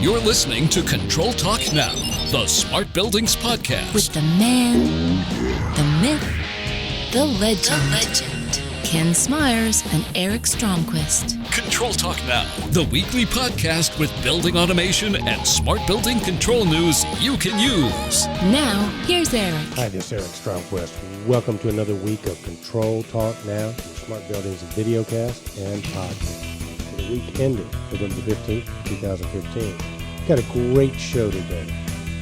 You're listening to ControlTalk Now, the Smart Buildings Podcast. With the man, the myth, the legend. Ken Smyers and Eric Stromquist. ControlTalk Now, the weekly podcast with building automation and smart building control news you can use. Now, here's Eric. Hi, this is Eric Stromquist. Welcome to another week of ControlTalk Now, the Smart Buildings VideoCast and Podcast. For the week ending November 15th, 2015. Got a great show today,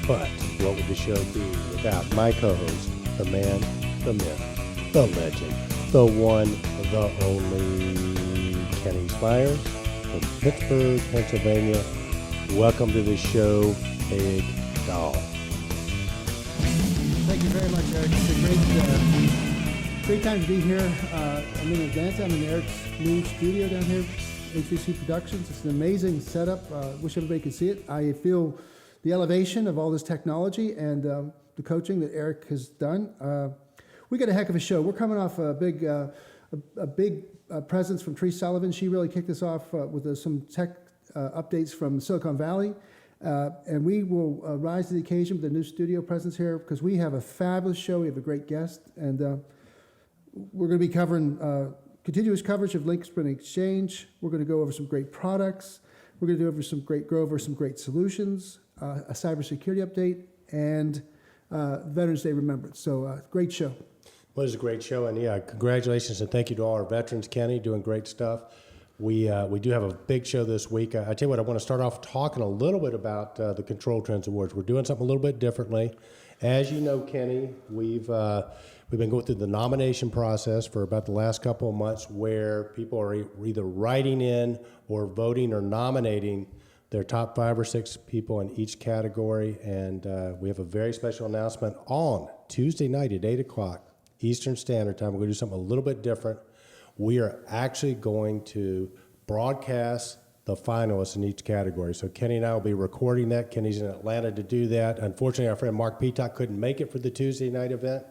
but what would the show be without my co-host, the man, the myth, the legend, the one, the only Kenny Smyers from Pittsburgh, Pennsylvania. Welcome to the show, Big Dog. Thank you very much, Eric. It's a great time to be here. I'm in Atlanta. I'm in Eric's new studio down here, HVC Productions. It's an amazing setup. Wish everybody could see it. I feel the elevation of all this technology and the coaching that Eric has done. We got a heck of a show. We're coming off a big presence from Frost Sullivan. She really kicked us off with some tech updates from Silicon Valley. And we will rise to the occasion with a new studio presence here because we have a fabulous show. We have a great guest. And we're going to be covering continuous coverage of Lynxspringâ Exchange. We're going to go over some great products. We're going to go over some great solutions, a cybersecurity update, and Veterans Day Remembrance. So great show. Well, it's a great show, and yeah, congratulations and thank you to all our veterans, Kenny, doing great stuff. We do have a big show this week. I tell you what, I want to start off talking a little bit about the Control Trends Awards. We're doing something a little bit differently. As you know, Kenny, we've been going through the nomination process for about the last couple of months where people are either writing in or voting or nominating their top 5 or 6 people in each category. And we have a very special announcement on Tuesday night at 8 o'clock Eastern Standard Time. We're going to do something a little bit different. We are actually going to broadcast the finalists in each category. So Kenny and I will be recording that. Kenny's in Atlanta to do that. Unfortunately, our friend Marc Petock couldn't make it for the Tuesday night event.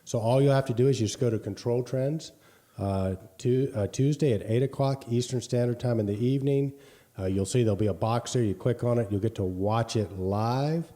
So all you'll have to do is just go to Control Trends Tuesday at 8 o'clock Eastern Standard Time in the evening. You'll see there'll be a box there. You click on it. You'll get to watch it live.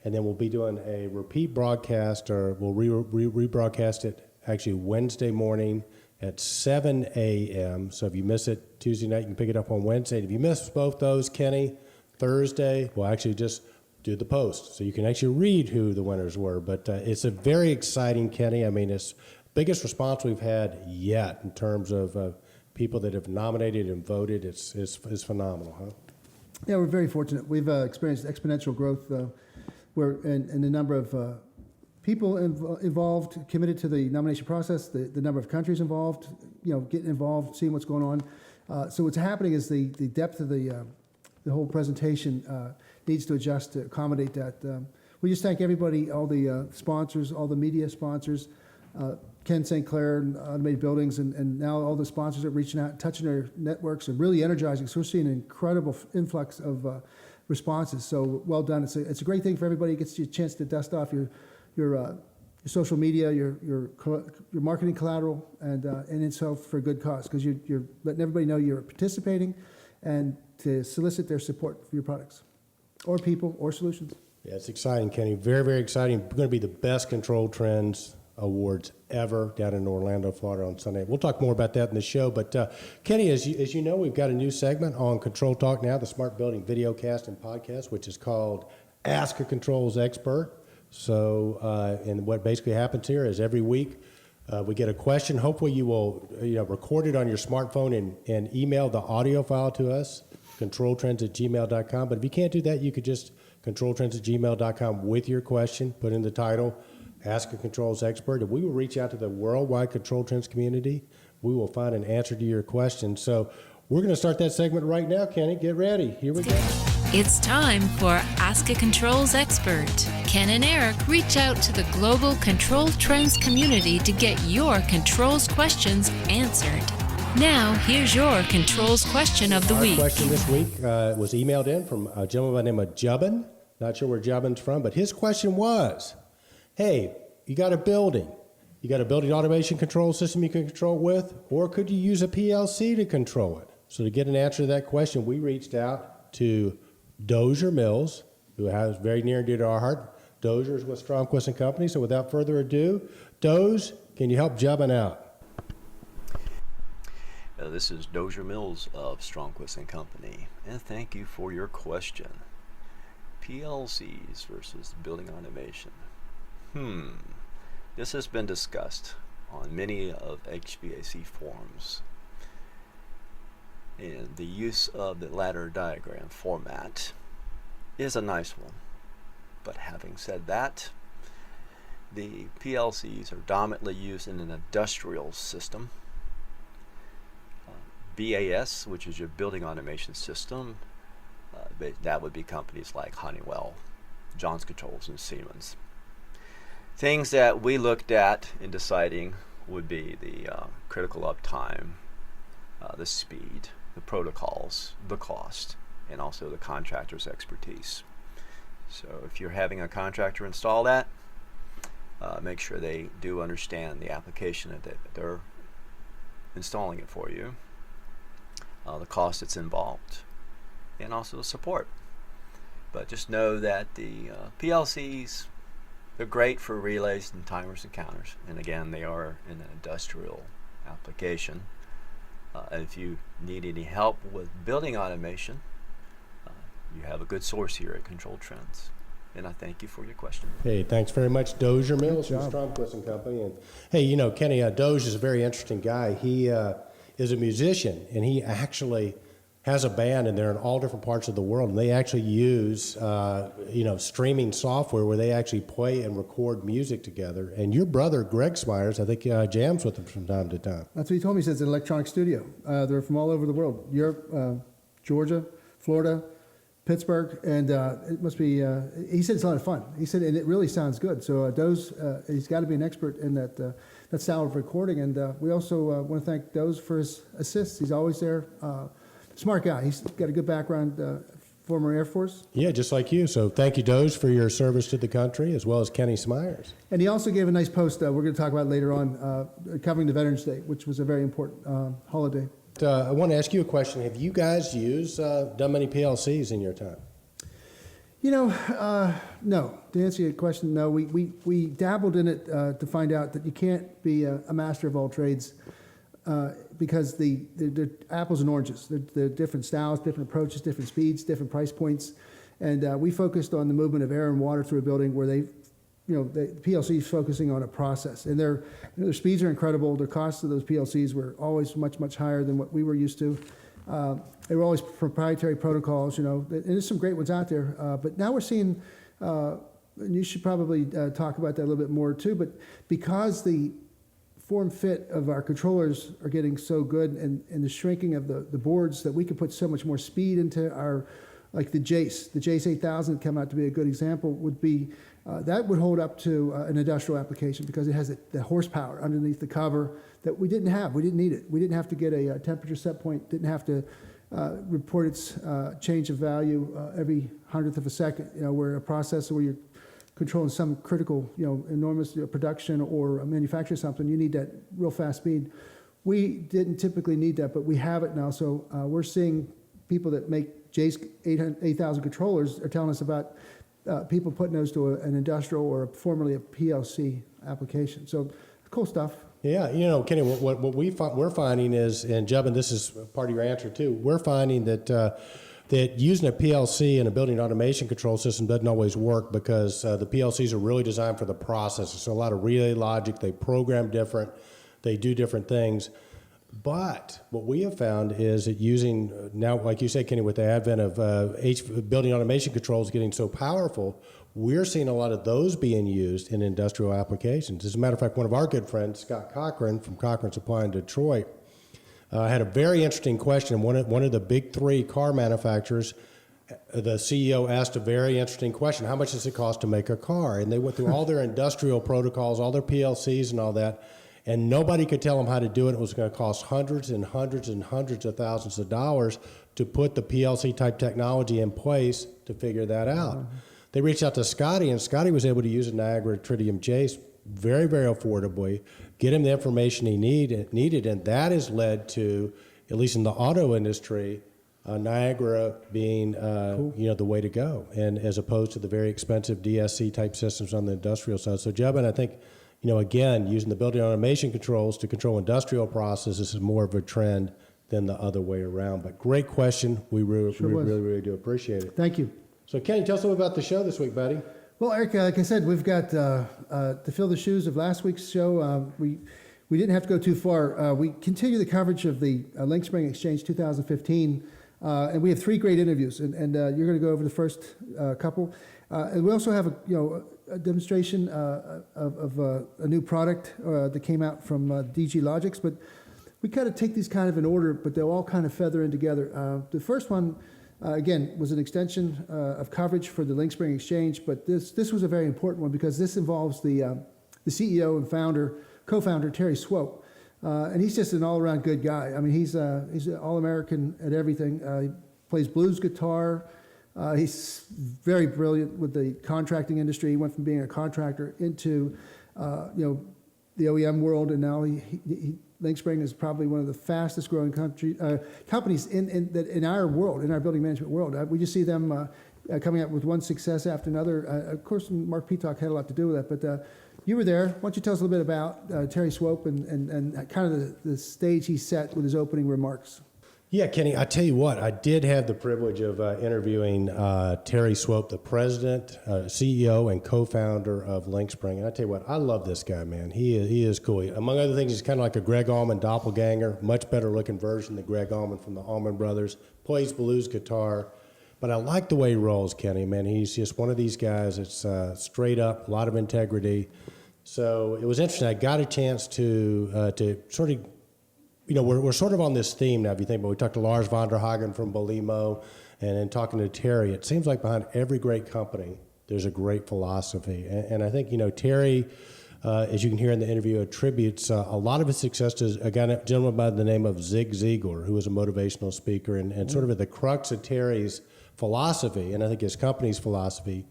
And then we'll be doing a repeat broadcast, or we'll rebroadcast it actually Wednesday morning at 7 a.m. So if you miss it Tuesday night, you can pick it up on Wednesday. If you miss both those, Kenny, Thursday, we'll actually just do the post. So you can actually read who the winners were. But it's a very exciting, Kenny. I mean, it's the biggest response we've had yet in terms of people that have nominated and voted. It's phenomenal, huh? Yeah, we're very fortunate. We've experienced exponential growth in the number of people involved, committed to the nomination process, the number of countries involved, getting involved, seeing what's going on. So what's happening is the depth of the whole presentation needs to adjust to accommodate that. We just thank everybody, all the sponsors, all the media sponsors, Ken St. Clair and Automated Buildings, and now all the sponsors are reaching out, touching their networks and really energizing. So we're seeing an incredible influx of responses. So well done. It's a great thing for everybody. It gets you a chance to dust off your social media, your marketing collateral, and itself for a good cause, because you're letting everybody know you're participating and to solicit their support for your products or people or solutions. Yeah, it's exciting, Kenny. Very, very exciting. We're going to be the best Control Trends Awards ever down in Orlando, Florida on Sunday. We'll talk more about that in the show. But Kenny, as you know, we've got a new segment on Control Talk Now, the Smart Building VideoCast and Podcast, which is called Ask a Controls Expert. So, and what basically happens here is every week we get a question. Hopefully you will record it on your smartphone and email the audio file to us, controltrends@gmail.com. But if you can't do that, you could just controltrends@gmail.com with your question, put in the title, Ask a Controls Expert, and we will reach out to the worldwide Control Trends community. We will find an answer to your question. So we're going to start that segment right now, Kenny. Get ready. Here we go. It's time for Ask a Controls Expert. Ken and Eric reach out to the global Control Trends community to get your controls questions answered. Now, here's your controls question of the week. Our question this week was emailed in from a gentleman by the name of Jubbin. Not sure where Jubbin's from, but his question was, hey, you got a building. You got a building automation control system you can control with, or could you use a PLC to control it? So to get an answer to that question, we reached out to Dozier Mills, who has very near and dear to our heart. Dozier is with Stromquist and Company. So without further ado, Doz, can you help Jubbin out? This is Dozier Mills of Stromquist and Company, and thank you for your question. PLCs versus building automation. This has been discussed on many of HVAC forums. And the use of the ladder diagram format is a nice one. But having said that, the PLCs are dominantly used in an industrial system. BAS, which is your building automation system, that would be companies like Honeywell, Johns Controls, and Siemens. Things that we looked at in deciding would be the critical uptime, the speed, the protocols, the cost, and also the contractor's expertise. So if you're having a contractor install that, make sure they do understand the application that they're installing it for you, the cost that's involved, and also the support. But just know that the PLCs, they're great for relays and timers and counters, and again, they are in an industrial application. And if you need any help with building automation, you have a good source here at Control Trends. And I thank you for your question. Hey, thanks very much, Dozier Mills from Stromquist and Company. And hey, you know, Kenny, Dozier is a very interesting guy. He is a musician, and he actually has a band, and they're in all different parts of the world, and they actually use streaming software where they actually play and record music together. And your brother Greg Smyers, I think, jams with them from time to time. That's what he told me. He says it's an electronic studio. They're from all over the world: Europe, Georgia, Florida, Pittsburgh, and it must be. He said it's a lot of fun. He said, and it really sounds good. So Doz, he's got to be an expert in that style of recording. And we also want to thank Doz for his assists. He's always there. Smart guy. He's got a good background, former Air Force. Yeah, just like you. So thank you, Doz, for your service to the country, as well as Kenny Smyers. And he also gave a nice post we're going to talk about later on, covering the Veterans Day, which was a very important holiday. I want to ask you a question. Have you guys done many PLCs in your time? You know, no. To answer your question, no. We dabbled in it to find out that you can't be a master of all trades because they're apples and oranges. They're different styles, different approaches, different speeds, different price points. And we focused on the movement of air and water through a building where the PLC is focusing on a process. And their speeds are incredible. The costs of those PLCs were always much, much higher than what we were used to. They were always proprietary protocols, and there's some great ones out there. But now we're seeing, and you should probably talk about that a little bit more too, but because the form fit of our controllers are getting so good and the shrinking of the boards, that we can put so much more speed into our, like the Jace 8000 come out to be a good example, would be, that would hold up to an industrial application because it has the horsepower underneath the cover that we didn't have. We didn't need it. We didn't have to get a temperature set point, didn't have to report its change of value every 100th of a second, where a processor where you're controlling some critical, enormous production or manufacture something, you need that real fast speed. We didn't typically need that, but we have it now. So we're seeing people that make Jace 8000 controllers are telling us about people putting those to an industrial or formerly a PLC application. So cool stuff. Yeah, Kenny, what we're finding is, and Jubbin, this is part of your answer too, we're finding that using a PLC in a building automation control system doesn't always work because the PLCs are really designed for the processor. So a lot of relay logic, they program different, they do different things. But what we have found is that using, now, like you said, Kenny, with the advent of building automation controls getting so powerful, we're seeing a lot of those being used in industrial applications. As a matter of fact, one of our good friends, Scott Cochran from Cochran Supply in Detroit, had a very interesting question. One of the big three car manufacturers, the CEO asked a very interesting question. How much does it cost to make a car? And they went through all their industrial protocols, all their PLCs and all that, and nobody could tell them how to do it. It was going to cost hundreds and hundreds and hundreds of thousands of dollars to put the PLC-type technology in place to figure that out. Mm-hmm. They reached out to Scotty, and Scotty was able to use a Niagara Tritium Jace very, very affordably, get him the information he needed, and that has led to, at least in the auto industry, Niagara being Cool. the way to go, and as opposed to the very expensive DSC type systems on the industrial side. So, Jebin, I think again, using the building automation controls to control industrial processes is more of a trend than the other way around. But great question. We really do appreciate it. Thank you. So, Kenny, tell us a little about the show this week, buddy. Well, Eric, like I said, we've got to fill the shoes of last week's show. We didn't have to go too far. We continue the coverage of the Lynxspringâ Exchange 2015, and we have 3 great interviews. And you're going to go over the first couple. And we also have a demonstration of a new product that came out from DG Logics. But we kind of take these kind of in order, but they'll all kind of feather in together. The first one, again, was an extension of coverage for the Lynxspringâ Exchange, but this was a very important one because this involves the CEO and co-founder Terry Swope, and he's just an all-around good guy. I mean, he's an all-American at everything. He plays blues guitar. He's very brilliant with the contracting industry. He went from being a contractor into the OEM world, and now Lynxspringâ is probably one of the fastest growing companies in our world, in our building management world. We just see them coming out with one success after another. Of course, Marc Petock had a lot to do with that, but you were there. Why don't you tell us a little bit about Terry Swope and kind of the stage he set with his opening remarks? Yeah, Kenny, I tell you what, I did have the privilege of interviewing Terry Swope, the president, CEO, and co-founder of Lynxspringâ. And I tell you what, I love this guy, man. He is cool. Among other things, he's kind of like a Greg Allman doppelganger, much better looking version than Greg Allman from the Allman Brothers, plays blues guitar. But I like the way he rolls, Kenny, man. He's just one of these guys that's straight up, a lot of integrity. So it was interesting. I got a chance to sort of, we're sort of on this theme now, if you think about it. We talked to Lars von der Hagen from Belimo, and then talking to Terry. It seems like behind every great company, there's a great philosophy. And I think, Terry, as you can hear in the interview, attributes a lot of his success to a gentleman by the name of Zig Ziglar, who was a motivational speaker. And sort of at the crux of Terry's philosophy, and I think his company's philosophy,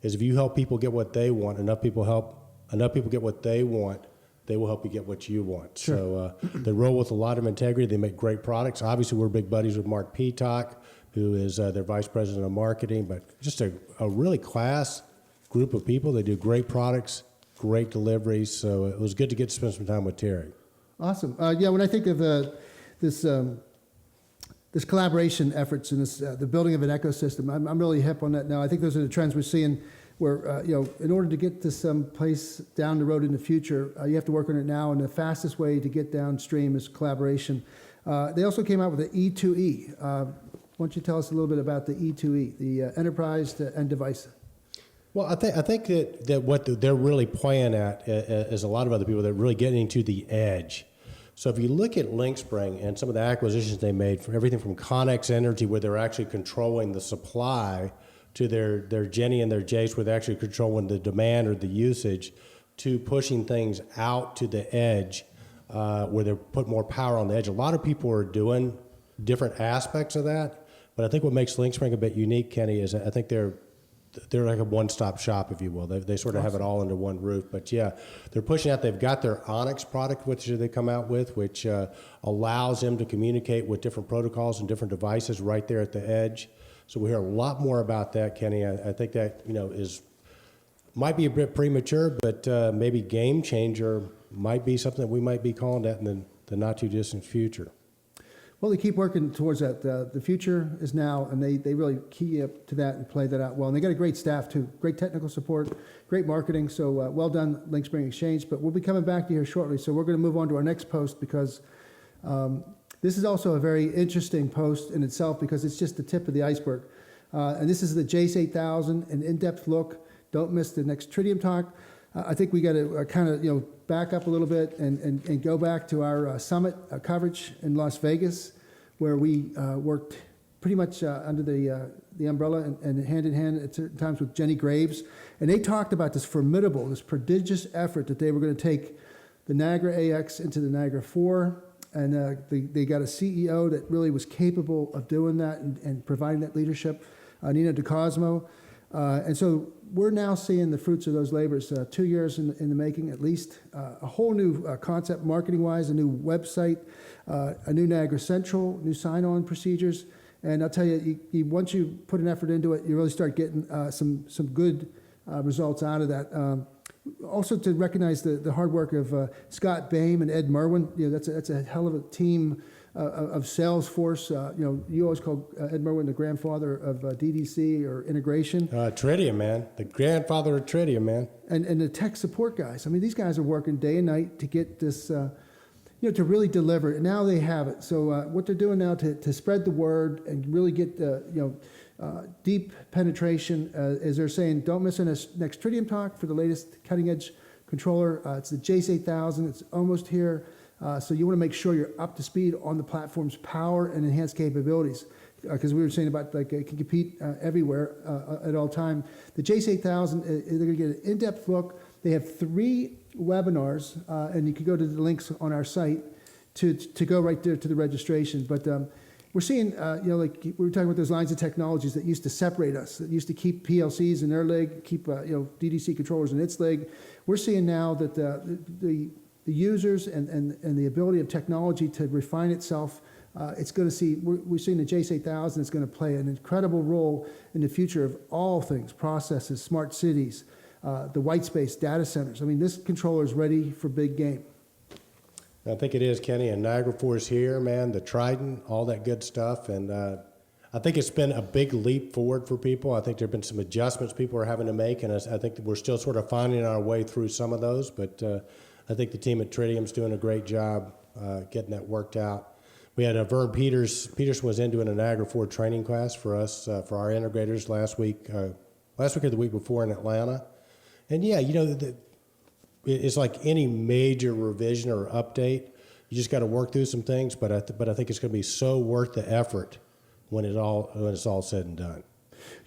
is if you help people get what they want, enough people get what they want, they will help you get what you want. Sure. So they roll with a lot of integrity. They make great products. Obviously, we're big buddies with Marc Petock, who is their vice president of marketing, but just a really class group of people. They do great products, great deliveries. So it was good to get to spend some time with Terry. Awesome. When I think of this collaboration efforts and the building of an ecosystem, I'm really hip on that now. I think those are the trends we're seeing where, in order to get to some place down the road in the future, you have to work on it now, and the fastest way to get downstream is collaboration. They also came out with the E2E. Why don't you tell us a little bit about the E2E, the enterprise to end device? Well, I think that what they're really playing at is a lot of other people that are really getting into the edge. So if you look at Lynxspringâ and some of the acquisitions they made, from everything from Connex Energy, where they're actually controlling the supply, to their Jenny and their Jace, where they're actually controlling the demand or the usage, to pushing things out to the edge, where they put more power on the edge. A lot of people are doing different aspects of that, but I think what makes Lynxspringâ a bit unique, Kenny, is I think they're like a one-stop shop, if you will. They sort of have it all under one roof. But yeah, they're pushing out. They've got their Onyx product, which they come out with, which allows them to communicate with different protocols and different devices right there at the edge. So we hear a lot more about that, Kenny. I think that might be a bit premature, but maybe game changer might be something that we might be calling that in the not too distant future. Well, they keep working towards that. The future is now, and they really key up to that and play that out well. And they got a great staff too, great technical support, great marketing. So well done, Lynxspringâ Exchange. But we'll be coming back to you here shortly. So we're going to move on to our next post because this is also a very interesting post in itself because it's just the tip of the iceberg. And this is the Jace 8000, an in-depth look. Don't miss the next Tritium talk. I think we got to kind of back up a little bit and go back to our summit coverage in Las Vegas, where we worked pretty much under the umbrella and hand in hand at certain times with Jenny Graves. And they talked about this formidable, this prodigious effort that they were going to take the Niagara AX into the Niagara 4. And they got a CEO that really was capable of doing that and providing that leadership, Nina DeCosmo. And so we're now seeing the fruits of those labors, 2 years in the making at least, a whole new concept marketing-wise, a new website, a new Niagara Central, new sign-on procedures, And I'll tell you, once you put an effort into it, you really start getting some good results out of that. Also, to recognize the hard work of Scott Boehm and Ed Merwin. That's a hell of a team of Salesforce. You always call Ed Merwin the grandfather of DDC or integration. Tritium, man. The grandfather of Tritium, man. And the tech support guys. I mean, these guys are working day and night to get this, to really deliver it. And now they have it. So what they're doing now to spread the word and really get, deep penetration, as they're saying, don't miss our next Tritium talk for the latest cutting edge controller. It's the JACE 8000. It's almost here. So you want to make sure you're up to speed on the platform's power and enhanced capabilities, because we were saying about it can compete everywhere at all time. The JACE 8000, they're going to get an in-depth look. They have 3 webinars, and you can go to the links on our site to go right there to the registration. But we're seeing, like we were talking about those lines of technologies that used to separate us, that used to keep PLCs in their leg, keep DDC controllers in its leg. We're seeing now that the users and the ability of technology to refine itself, it's going to see, we're seeing the JACE 8000 is going to play an incredible role in the future of all things, processes, smart cities, the white space, data centers. I mean, this controller is ready for big game. I think it is, Kenny, and Niagara Falls here, man, the Trident, all that good stuff. And I think it's been a big leap forward for people. I think there have been some adjustments people are having to make, and I think that we're still sort of finding our way through some of those. But I think the team at Tritium's doing a great job getting that worked out. We had Vern Peterson was in doing a Niagara Falls training class for us, for our integrators last week or the week before in Atlanta. And yeah, it's like any major revision or update. You just got to work through some things, but I think it's going to be so worth the effort when it's all said and done.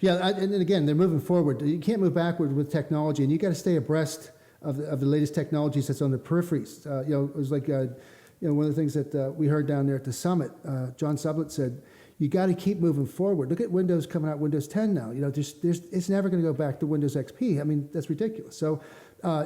Yeah, and again, they're moving forward. You can't move backward with technology, and you got to stay abreast of the latest technologies that's on the peripheries. It was like one of the things that we heard down there at the summit. John Sublett said, "You got to keep moving forward. Look at Windows coming out, Windows 10 now. It's never going to go back to Windows XP. I mean, that's ridiculous. So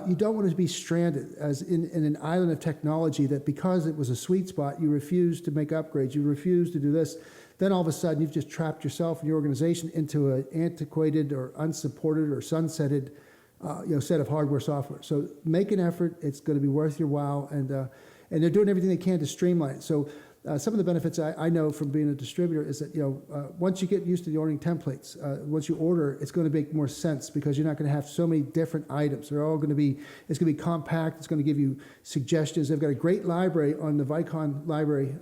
you don't want to be stranded as in an island of technology that because it was a sweet spot, you refuse to make upgrades, you refuse to do this. Then all of a sudden, you've just trapped yourself and your organization into an antiquated or unsupported or sunsetted set of hardware, software. So make an effort. It's going to be worth your while, and they're doing everything they can to streamline it. So some of the benefits I know from being a distributor is that once you get used to the ordering templates, once you order, it's going to make more sense because you're not going to have so many different items. They're all going to be. It's going to be compact. It's going to give you suggestions. They've got a great library on the Vicon library.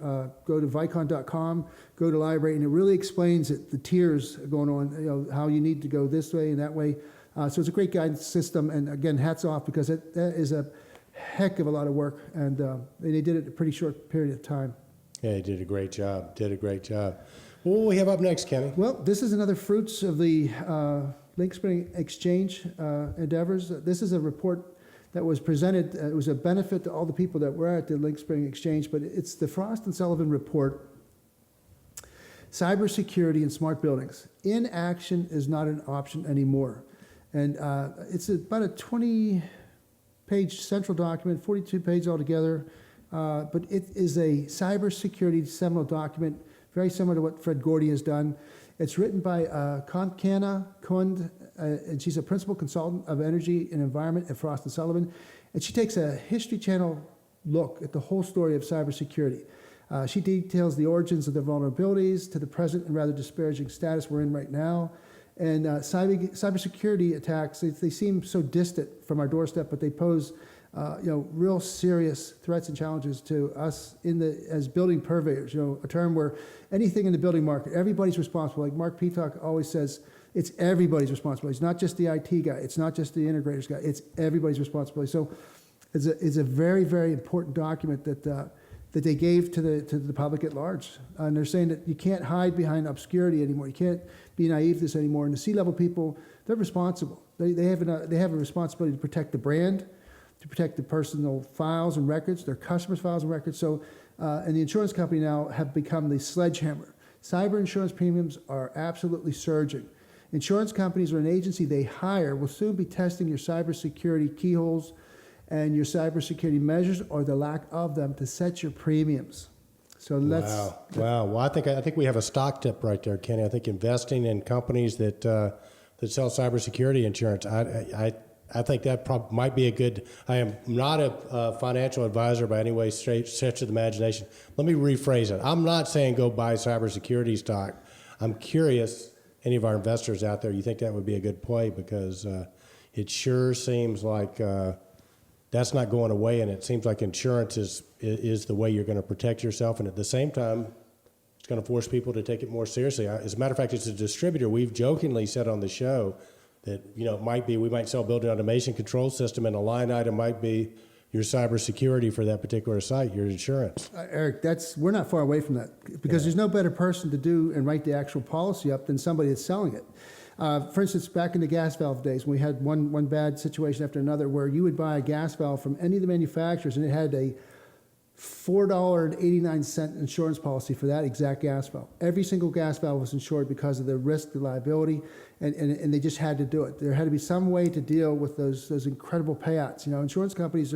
Go to vicon.com, go to library, and it really explains it. The tiers going on. How you need to go this way and that way. So it's a great guidance system, and again, hats off because that is a heck of a lot of work, and they did it in a pretty short period of time. Yeah, he did a great job. Well, what do we have up next, Kenny? Well, this is another fruits of the Lynxspringâ Exchange endeavors. This is a report that was presented. It was a benefit to all the people that were at the Lynxspringâ Exchange, but it's the Frost Sullivan report, Cybersecurity in Smart Buildings. Inaction is not an option anymore. And it's about a 20-page central document, 42 pages altogether, but it is a cybersecurity seminal document, very similar to what Fred Gordy has done. It's written by Klann, and she's a principal consultant of energy and environment at Frost & Sullivan, and she takes a History Channel look at the whole story of cybersecurity. She details the origins of the vulnerabilities to the present and rather disparaging status we're in right now. And cybersecurity attacks, they seem so distant from our doorstep, but they pose real serious threats and challenges to us as building purveyors, a term where anything in the building market, everybody's responsible. Like Marc Petock always says, it's everybody's responsibility. It's not just the IT guy. It's not just the integrators guy. It's everybody's responsibility. So it's a very, very important document that they gave to the public at large. And they're saying that you can't hide behind obscurity anymore. You can't be naive to this anymore. And the C-level people, they're responsible. They have a responsibility to protect the brand, to protect the personal files and records, their customers' files and records. So, and the insurance company now have become the sledgehammer. Cyber insurance premiums are absolutely surging. Insurance companies or an agency they hire will soon be testing your cybersecurity keyholes and your cybersecurity measures or the lack of them to set your premiums. So let's. Wow. Well, I think we have a stock tip right there, Kenny. I think investing in companies that sell cybersecurity insurance. I think that might be a good. I am not a financial advisor by any way stretch of the imagination. Let me rephrase it. I'm not saying go buy cybersecurity stock. I'm curious, any of our investors out there, you think that would be a good play, because it sure seems like that's not going away, and it seems like insurance is the way you're going to protect yourself, and at the same time, it's going to force people to take it more seriously. As a matter of fact, as a distributor, we've jokingly said on the show that, it might be, we might sell building automation control system, and a line item might be your cybersecurity for that particular site, your insurance. Eric, we're not far away from that, because there's no better person to do and write the actual policy up than somebody that's selling it. For instance, back in the gas valve days, we had one bad situation after another where you would buy a gas valve from any of the manufacturers, and it had a $4.89 insurance policy for that exact gas valve. Every single gas valve was insured because of the risk, the liability, and they just had to do it. There had to be some way to deal with those incredible payouts. Insurance companies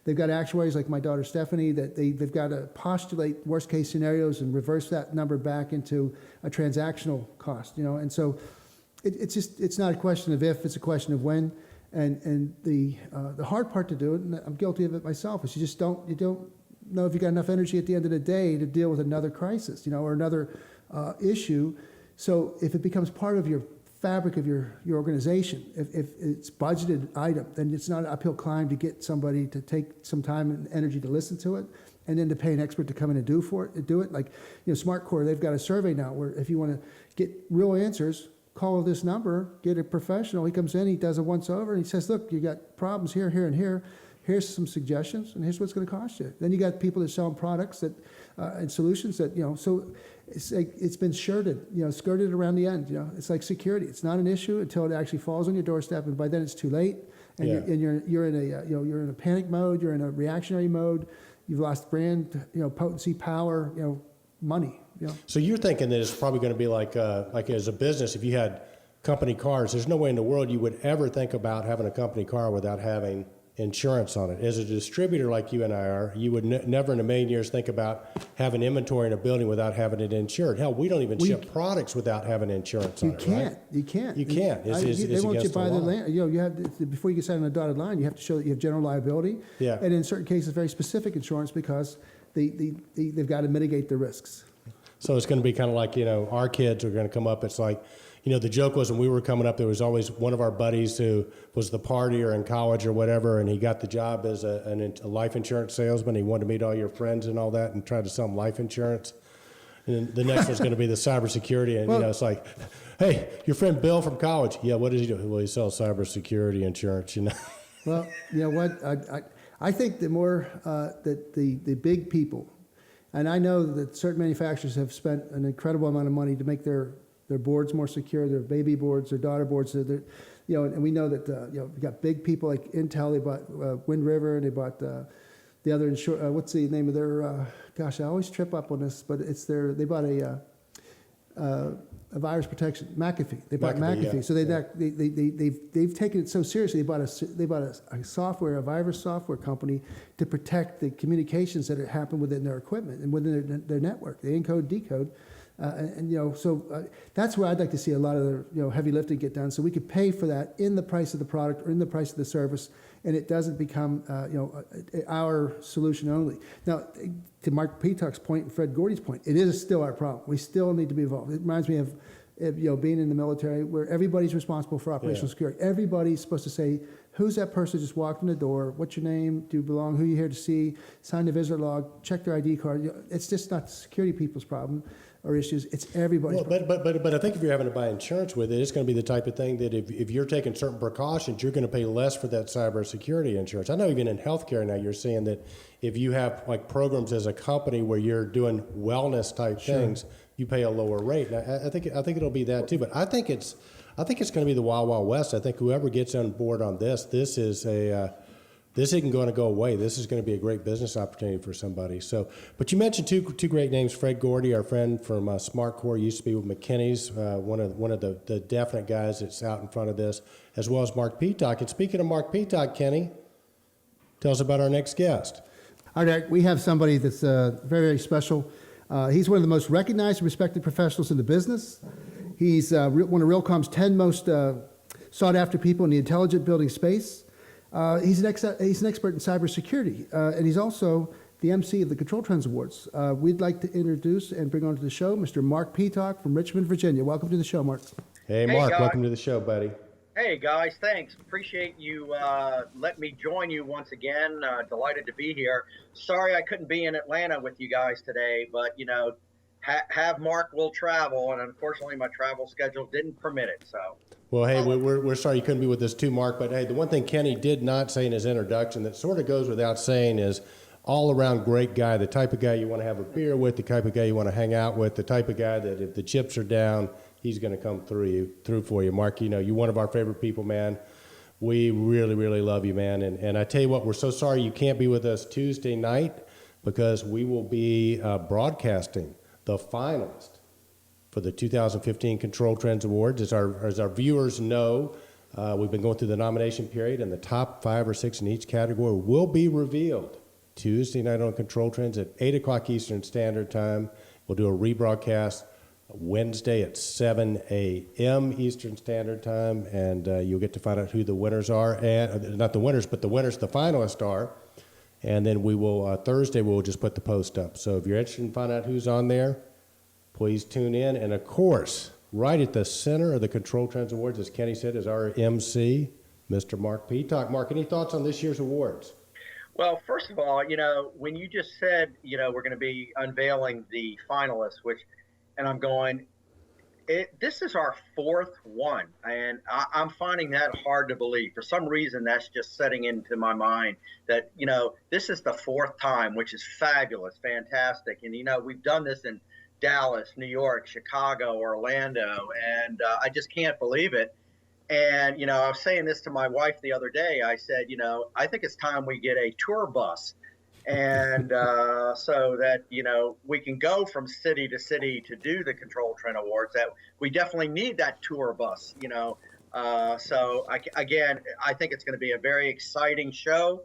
they've got actuaries like my daughter Stephanie that they've got to postulate worst case scenarios and reverse that number back into a transactional cost. And so it's not a question of if, it's a question of when. And the hard part to do it, and I'm guilty of it myself, is you don't know if you got enough energy at the end of the day to deal with another crisis, or another issue. So if it becomes part of your fabric of your organization, if it's budgeted item, then it's not an uphill climb to get somebody to take some time and energy to listen to it, and then to pay an expert to come in and do it. Like, SmartCore, they've got a survey now where if you want to get real answers, call this number, get a professional. He comes in, he does a once over, and he says, look, you got problems here, here, and here. Here's some suggestions, and here's what's going to cost you. Then you got people that sell products that and solutions that, so it's like it's been skirted around the end. It's like security. It's not an issue until it actually falls on your doorstep, and by then it's too late. And you're in a panic mode. You're in a reactionary mode. You've lost brand, potency, power, money. So you're thinking that it's probably going to be like as a business, if you had company cars, there's no way in the world you would ever think about having a company car without having insurance on it. As a distributor like you and I are, you would never in a million years think about having inventory in a building without having it insured. Hell, we don't even ship products without having insurance on it, right? You can't. They won't you buy the land. You have before you get signed on a dotted line, you have to show that you have general liability. Yeah. And in certain cases, very specific insurance, because they've got to mitigate the risks. So it's going to be kind of like, our kids are going to come up. It's like, the joke was when we were coming up, there was always one of our buddies who was the partier in college or whatever, and he got the job as a life insurance salesman. He wanted to meet all your friends and all that and try to sell them life insurance. And then the next one's going to be the cybersecurity. And, it's like, hey, your friend Bill from college. Yeah, what does he do? Well, he sells cybersecurity insurance, Well, you know what? I think the more that the big people, and I know that certain manufacturers have spent an incredible amount of money to make their boards more secure, their baby boards, their daughter boards, and we know that we got big people like Intel. They bought Wind River, and they bought the other what's the name of their? Gosh, I always trip up on this, but it's they bought a virus protection, McAfee. They bought McAfee, yeah. So they've taken it so seriously. They bought a virus software company to protect the communications that happen within their equipment and within their network. They encode, decode. So that's where I'd like to see a lot of the heavy lifting get done, so we could pay for that in the price of the product or in the price of the service, and it doesn't become our solution only. Now, to Marc Petock's point and Fred Gordy's point, it is still our problem. We still need to be involved. It reminds me of being in the military, where everybody's responsible for operational security. Everybody's supposed to say, who's that person who just walked in the door? What's your name? Do you belong? Who are you here to see? Sign the visitor log. Check their ID card. It's just not security people's problem or issues. It's everybody's problem. But I think if you're having to buy insurance with it, it's going to be the type of thing that if you're taking certain precautions, you're going to pay less for that cybersecurity insurance. I know even in healthcare now, you're seeing that if you have like programs as a company where you're doing wellness type things, you pay a lower rate. And I think it'll be that too. But I think it's going to be the Wild Wild West. I think whoever gets on board on this isn't going to go away. This is going to be a great business opportunity for somebody. So, but you mentioned two great names. Fred Gordy, our friend from SmartCore, used to be with McKinney's, one of the definite guys that's out in front of this, as well as Marc Petock. And speaking of Marc Petock, Kenny, tell us about our next guest. All right, we have somebody that's very, very special. He's one of the most recognized and respected professionals in the business. He's one of Realcomm's 10 most sought-after people in the intelligent building space. He's an expert in cybersecurity, and he's also the MC of the Control Trends Awards. We'd like to introduce and bring on to the show Mr. Marc Petock from Richmond, Virginia. Welcome to the show, Marc. Hey, Marc, welcome to the show, buddy. Hey, guys, thanks. Appreciate you letting me join you once again. Delighted to be here. Sorry I couldn't be in Atlanta with you guys today, but, you know, have Marc will travel, and unfortunately my travel schedule didn't permit it, so. Well, hey, we're sorry you couldn't be with us too, Marc, but hey, the one thing Kenny did not say in his introduction that sort of goes without saying is all-around great guy, the type of guy you want to have a beer with, the type of guy you want to hang out with, the type of guy that if the chips are down, he's going to come through for you. Marc, you know, you're one of our favorite people, man. We really, really love you, man. And I tell you what, we're so sorry you can't be with us Tuesday night because we will be broadcasting the finalist for the 2015 Control Trends Awards. As our viewers know, we've been going through the nomination period, and the top 5 or 6 in each category will be revealed Tuesday night on Control Trends at 8 o'clock Eastern Standard Time. We'll do a rebroadcast Wednesday at 7 a.m. Eastern Standard Time, and you'll get to find out who the winners are, and not the winners, but the finalists are. And then we will, Thursday, we'll just put the post up. So if you're interested in finding out who's on there, please tune in. And of course, right at the center of the Control Trends Awards, as Kenny said, is our MC, Mr. Marc Petock. Marc, any thoughts on this year's awards? Well, first of all, you know, when you just said, you know, we're going to be unveiling the finalists, and I'm going, this is our 4th one, and I'm finding that hard to believe. For some reason, that's just setting into my mind that, you know, this is the 4th time, which is fabulous, fantastic. And, you know, we've done this in Dallas, New York, Chicago, Orlando, and I just can't believe it. And, you know, I was saying this to my wife the other day. I said, you know, I think it's time we get a tour bus. And so that, you know, we can go from city to city to do the Control Trend Awards. That we definitely need that tour bus, you know. So I think it's going to be a very exciting show.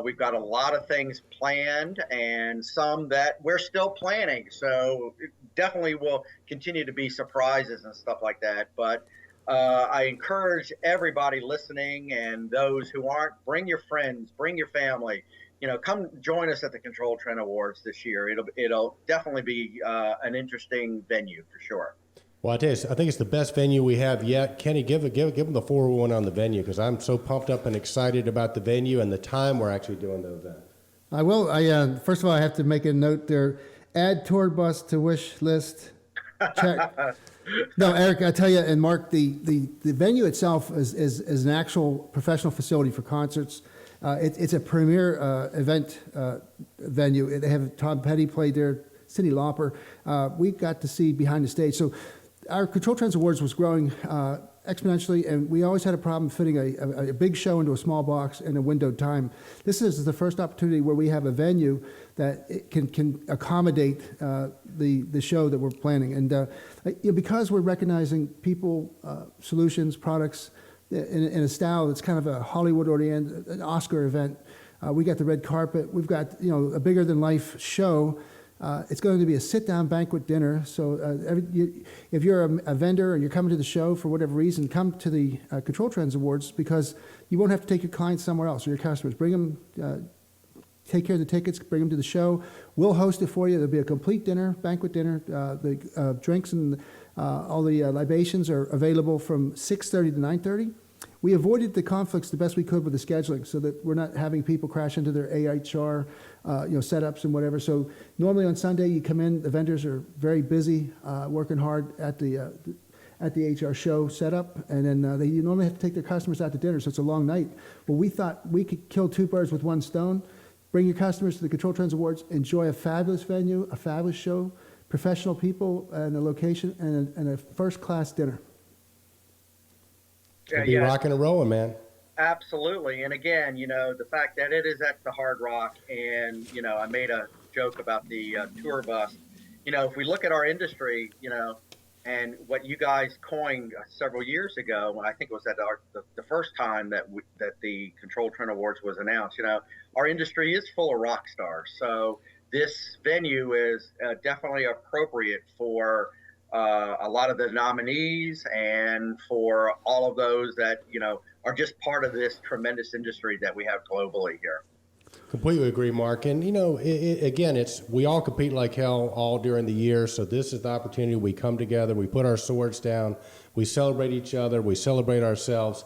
We've got a lot of things planned and some that we're still planning. So definitely will continue to be surprises and stuff like that. But I encourage everybody listening and those who aren't, bring your friends, bring your family. You know, come join us at the Control Trend Awards this year. It'll definitely be an interesting venue for sure. Well, I tell you, I think it's the best venue we have yet. Kenny, give them the 401 on the venue because I'm so pumped up and excited about the venue and the time we're actually doing the event. I will. First of all, I have to make a note there. Add tour bus to wish list. Check. No, Eric, I tell you, and Marc, the venue itself is an actual professional facility for concerts. It's a premier event venue. They have Tom Petty played there, Cyndi Lauper. We got to see behind the stage. So our Control Trends Awards was growing exponentially, and we always had a problem fitting a big show into a small box in a windowed time. This is the first opportunity where we have a venue that it can accommodate the show that we're planning. And because we're recognizing people, solutions, products, in a style that's kind of a Hollywood-oriented, an Oscar event. We got the red carpet. We've got, you know, a bigger-than-life show. It's going to be a sit-down banquet dinner. So if you're a vendor and you're coming to the show for whatever reason, come to the Control Trends Awards because you won't have to take your clients somewhere else or your customers. Bring them, take care of the tickets, bring them to the show. We'll host it for you. There'll be a complete dinner, banquet dinner. The drinks and all the libations are available from 6:30 to 9:30. We avoided the conflicts the best we could with the scheduling so that we're not having people crash into their AHR setups and whatever. So normally on Sunday you come in, the vendors are very busy working hard at the HR show setup, and then they normally have to take their customers out to dinner, so it's a long night. Well, we thought we could kill 2 birds with 1 stone. Bring your customers to the Control Trends Awards, enjoy a fabulous venue, a fabulous show, professional people, and a location, and a first-class dinner. It'll be rocking and rolling, man. Absolutely. And again, you know, the fact that it is at the Hard Rock, and, you know, I made a joke about the tour bus. You know, if we look at our industry, you know, and what you guys coined several years ago, when I think it was at the first time that the Control Trend Awards was announced, you know, our industry is full of rock stars. So this venue is definitely appropriate for a lot of the nominees and for all of those that, are just part of this tremendous industry that we have globally here. Completely agree, Mark. And, again, we all compete like hell all during the year. So this is the opportunity. We come together, we put our swords down, we celebrate each other, we celebrate ourselves.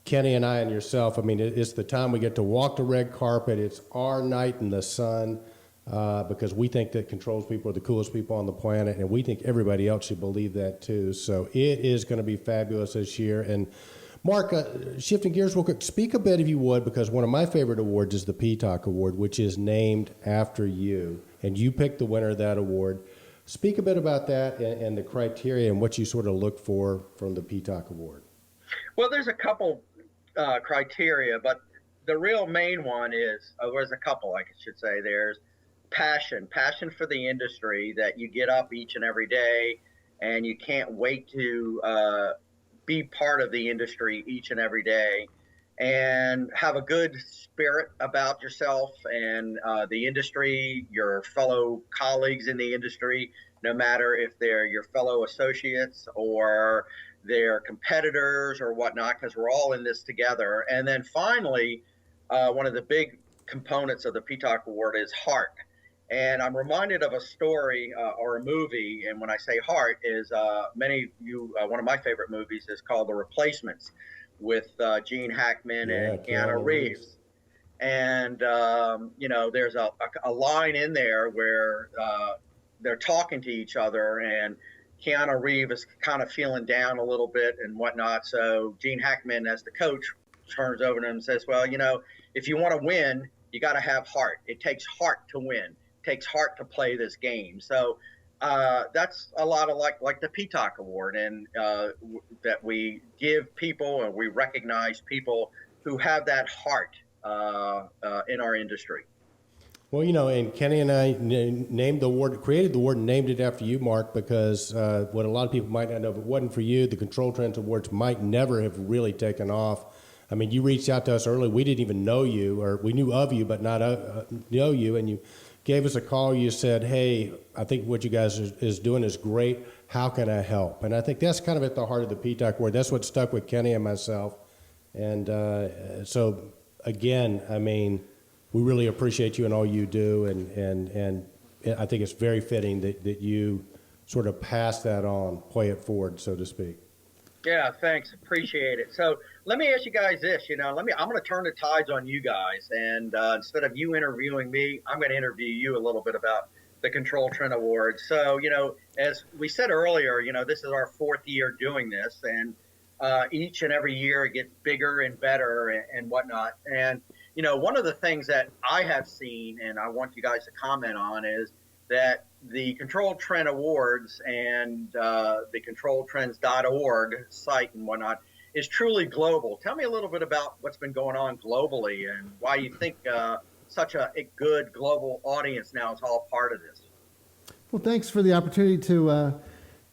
Kenny and I and yourself, it's the time we get to walk the red carpet. It's our night in the sun because we think that controls people are the coolest people on the planet, and we think everybody else should believe that too. So it is going to be fabulous this year. And Mark, shifting gears real quick, speak a bit if you would, because one of my favorite awards is the Petock Award, which is named after you, and you picked the winner of that award. Speak a bit about that and the criteria and what you sort of look for from the Petock Award. Well, there's a couple criteria, but the real main one is, there's a couple, I should say. There's passion for the industry, that you get up each and every day and you can't wait to be part of the industry each and every day, and have a good spirit about yourself and the industry, your fellow colleagues in the industry, no matter if they're your fellow associates or they're competitors or whatnot, because we're all in this together. And then finally, one of the big components of the Petock Award is heart. And I'm reminded of a story or a movie, and when I say heart, is many of you, one of my favorite movies is called The Replacements, with Gene Hackman and Keanu Reeves. And, there's a line in there where they're talking to each other, and Keanu Reeves is kind of feeling down a little bit and whatnot. So Gene Hackman, as the coach, turns over to him and says, well, if you want to win, you got to have heart. It takes heart to win. Takes heart to play this game. So that's a lot of like the Petock Award, and that we give people and we recognize people who have that heart in our industry. Well, and Kenny and I named the award, created the award, and named it after you, Mark, because what a lot of people might not know, if it wasn't for you, the Control Trends Awards might never have really taken off. You reached out to us early. We didn't even know you, or we knew of you, but not know you, and you gave us a call. You said, hey, I think what you guys is doing is great. How can I help? And I think that's kind of at the heart of the Petock Award. That's what stuck with Kenny and myself. And so, again, we really appreciate you and all you do. And I think it's very fitting that you sort of pass that on, play it forward, so to speak. Yeah, thanks. Appreciate it. So let me ask you guys this, I'm going to turn the tides on you guys. And instead of you interviewing me, I'm going to interview you a little bit about the Control Trend Awards. So, as we said earlier, this is our fourth year doing this. And each and every year it gets bigger and better and whatnot. And, one of the things that I have seen, and I want you guys to comment on, is that the Control Trend Awards and the ControlTrends.org site and whatnot is truly global. Tell me a little bit about what's been going on globally and why you think such a good global audience now is all part of this. Well, thanks for the opportunity to, I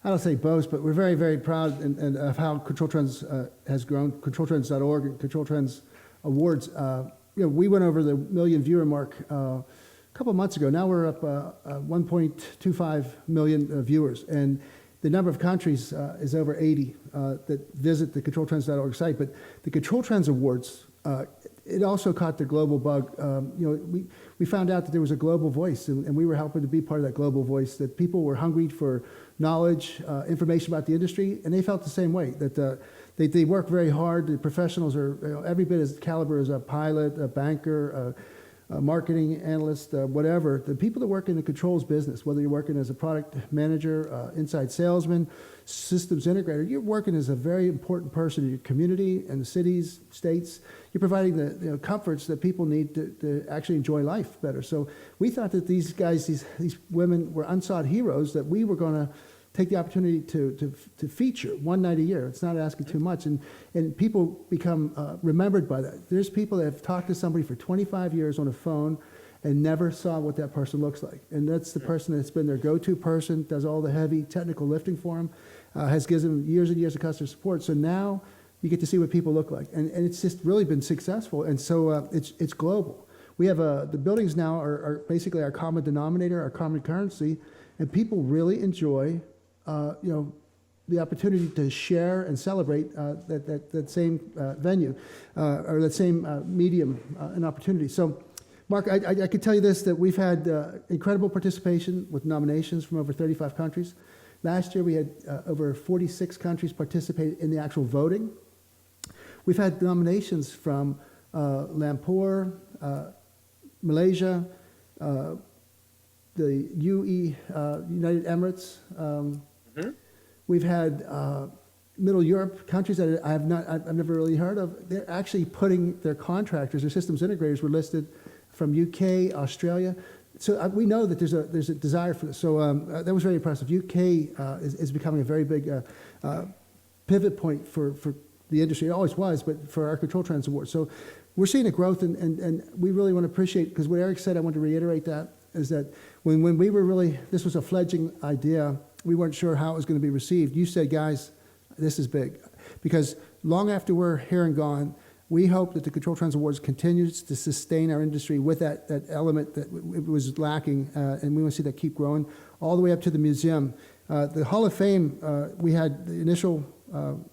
don't say boast, but we're very, very proud of how Control Trends has grown. ControlTrends.org and Control Trends Awards. We went over the million viewer mark a couple of months ago. Now we're up 1.25 million viewers, and the number of countries is over 80 that visit the ControlTrends.org site. But the Control Trends Awards, it also caught the global bug. We found out that there was a global voice, and we were helping to be part of that global voice, that people were hungry for knowledge, information about the industry, and they felt the same way, that they work very hard. The professionals are every bit as caliber as a pilot, a banker, a marketing analyst, whatever. The people that work in the controls business, whether you're working as a product manager, inside salesman, systems integrator, you're working as a very important person in your community and the cities, states. You're providing the comforts that people need to actually enjoy life better. So we thought that these guys, these women were unsought heroes that we were going to take the opportunity to feature one night a year. It's not asking too much, and people become remembered by that. There's people that have talked to somebody for 25 years on a phone and never saw what that person looks like, and that's the person that's been their go-to person, does all the heavy technical lifting for them, has given them years and years of customer support. So now you get to see what people look like, and it's just really been successful, and so it's global. We have the buildings now are basically our common denominator, our common currency, and people really enjoy, the opportunity to share and celebrate that same venue or that same medium and opportunity. So, Mark, I could tell you this, that we've had incredible participation with nominations from over 35 countries. Last year, we had over 46 countries participate in the actual voting. We've had nominations from Lampur, Malaysia, the United Emirates. We've had Middle Europe countries that I've never really heard of. They're actually putting their contractors, their systems integrators were listed from UK, Australia. So we know that there's a desire for this. So that was very impressive. UK is becoming a very big pivot point for the industry. It always was, but for our Control Trends Award. So we're seeing a growth, and we really want to appreciate, because what Eric said, I want to reiterate that, is that when we were really, this was a fledgling idea, we weren't sure how it was going to be received. You said, guys, this is big. Because long after we're here and gone, we hope that the Control Trends Awards continues to sustain our industry with that element that it was lacking, and we want to see that keep growing all the way up to the museum. The Hall of Fame, we had the initial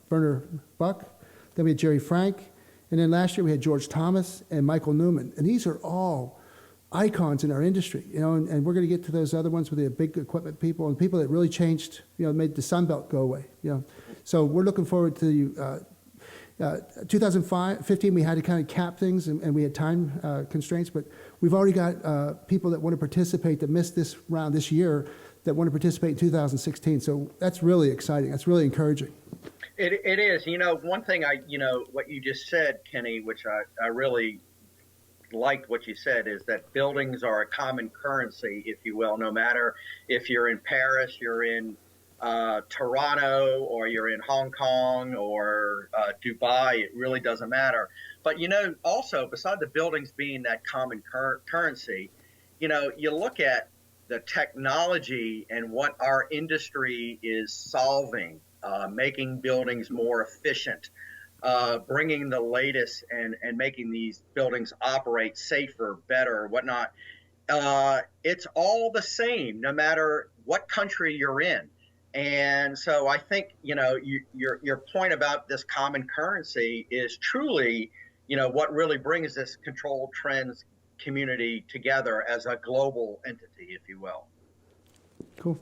Werner Buck, then we had Jerry Frank, and then last year we had George Thomas and Michael Newman, and these are all icons in our industry, and we're going to get to those other ones with the big equipment people and people that really changed, made the Sun Belt go away, So we're looking forward to 2015, we had to kind of cap things, and we had time constraints, but we've already got people that want to participate that missed this round this year that want to participate in 2016. So that's really exciting. That's really encouraging. It is. One thing what you just said, Kenny, which I really liked what you said, is that buildings are a common currency, if you will, no matter if you're in Paris, you're in Toronto, or you're in Hong Kong or Dubai, it really doesn't matter. But, also, beside the buildings being that common currency, you look at the technology and what our industry is solving, making buildings more efficient, bringing the latest and making these buildings operate safer, better, whatnot. It's all the same, no matter what country you're in. And so I think, your point about this common currency is truly, what really brings this Control Trends community together as a global entity, if you will. Cool.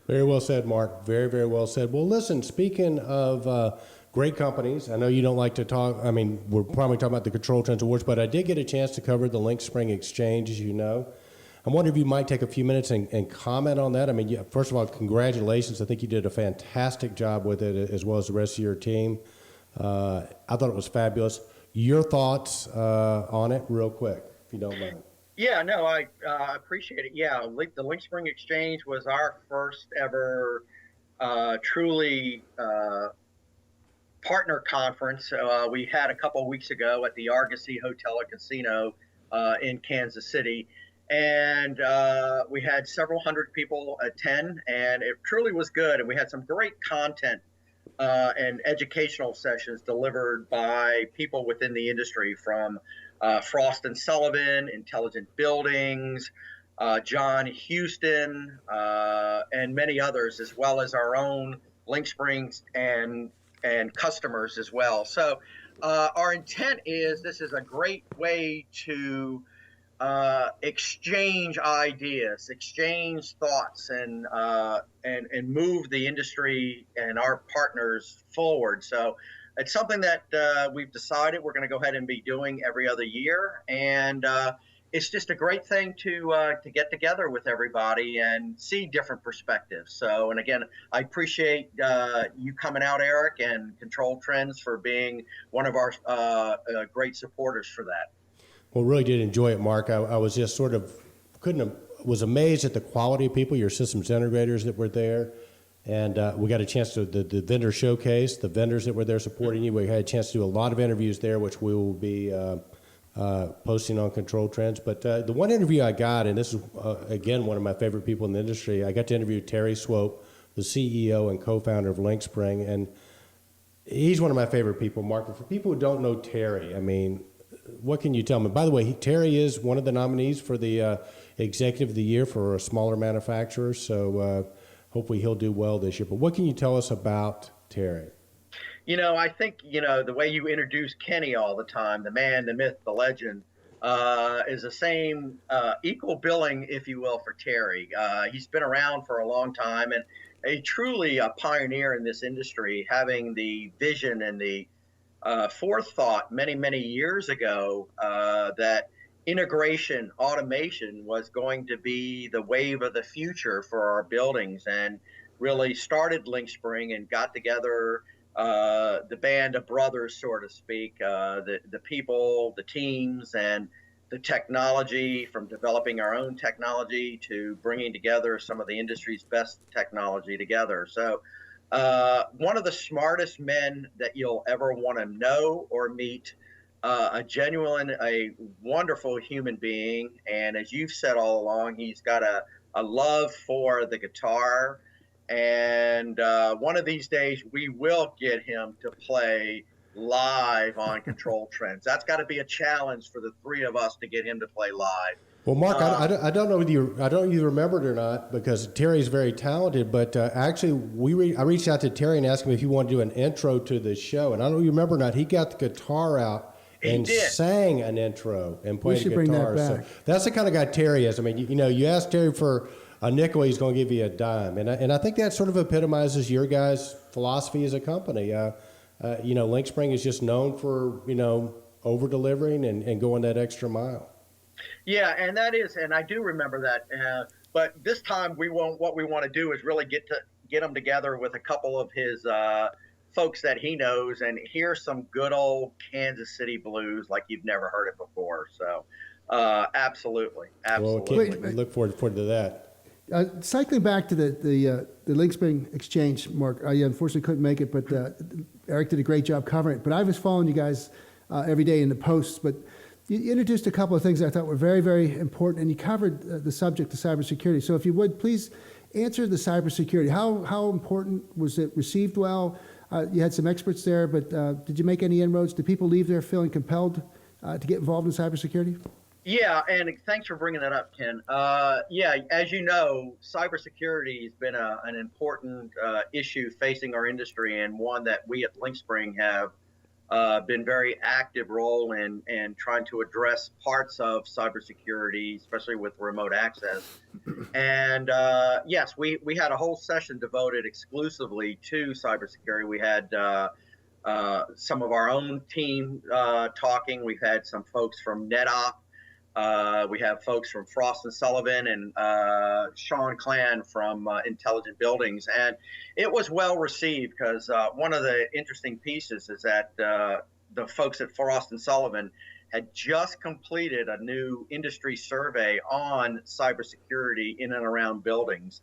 Very well said, Mark. Very, very well said. Well, listen, speaking of great companies, I know you don't like to talk, we're probably talking about the Control Trends Awards, but I did get a chance to cover the Lynxspringâ Exchange, as you know. I'm wondering if you might take a few minutes and comment on that. First of all, congratulations. I think you did a fantastic job with it, as well as the rest of your team. I thought it was fabulous. Your thoughts on it, real quick, if you don't mind. Yeah, no, I appreciate it. Yeah, the Lynxspringâ Exchange was our first ever truly partner conference. We had a couple of weeks ago at the Argosy Hotel and Casino in Kansas City. And we had several hundred people attend, and it truly was good. And we had some great content and educational sessions delivered by people within the industry, from Frost Sullivan, Intelligent Buildings, John Houston, and many others, as well as our own Lynxspringâ and customers as well. So our intent is, this is a great way to exchange ideas, exchange thoughts, and move the industry and our partners forward. So it's something that we've decided we're going to go ahead and be doing every other year, and it's just a great thing to get together with everybody and see different perspectives. So, and again, I appreciate you coming out, Eric, and Control Trends for being one of our great supporters for that. Well, really did enjoy it, Mark. I was just was amazed at the quality of people, your systems integrators that were there. And we got a chance to, the vendor showcase, the vendors that were there supporting you. We had a chance to do a lot of interviews there, which we will be posting on Control Trends. But the one interview I got, and this is, again, one of my favorite people in the industry, I got to interview Terry Swope, the CEO and co-founder of Lynxspringâ. And he's one of my favorite people, Mark. For people who don't know Terry, what can you tell me? By the way, Terry is one of the nominees for the Executive of the Year for a smaller manufacturer, so hopefully he'll do well this year. But what can you tell us about Terry? I think, the way you introduce Kenny all the time, the man, the myth, the legend, is the same equal billing, if you will, for Terry. He's been around for a long time and truly a pioneer in this industry, having the vision and the forethought many, many years ago that integration, automation was going to be the wave of the future for our buildings, and really started Lynxspring and got together the band of brothers, so to speak, the people, the teams, and the technology, from developing our own technology to bringing together some of the industry's best technology together. So one of the smartest men that you'll ever want to know or meet, a wonderful human being. And as you've said all along, he's got a love for the guitar. And one of these days, we will get him to play live on Control Trends. That's got to be a challenge for the three of us to get him to play live. Well, Mark, I don't know if you remember it or not, because Terry's very talented. But actually, I reached out to Terry and asked him if he wanted to do an intro to the show. And I don't know if you remember or not. He got the guitar out and sang an intro and played the guitar. Bring that back. So that's the kind of guy Terry is. I mean, you ask Terry for a nickel, he's going to give you a dime. And I think that sort of epitomizes your guys' philosophy as a company. Lynxspring is just known for, over-delivering and going that extra mile. Yeah, and I do remember that. But this time what we want to do is really get him together with a couple of his folks that he knows and hear some good old Kansas City blues like you've never heard it before. So absolutely. Well, look forward to that. Cycling back to the Lynxspring Exchange, Mark, I unfortunately couldn't make it, but Eric did a great job covering it. But I was following you guys every day in the posts. But you introduced a couple of things I thought were very, very important, and you covered the subject of cybersecurity. So if you would, please answer the cybersecurity. How important was it received well? You had some experts there, but did you make any inroads? Did people leave there feeling compelled to get involved in cybersecurity? Yeah, and thanks for bringing that up, Ken. As you know, cybersecurity has been an important issue facing our industry, and one that we at Lynxspring have been very active role in trying to address parts of cybersecurity, especially with remote access. And yes, we had a whole session devoted exclusively to cybersecurity. We had some of our own team talking. We've had some folks from NetOp. We have folks from Frost Sullivan and Shaun Klann from Intelligent Buildings, and it was well received because one of the interesting pieces is that the folks at Frost Sullivan had just completed a new industry survey on cybersecurity in and around buildings,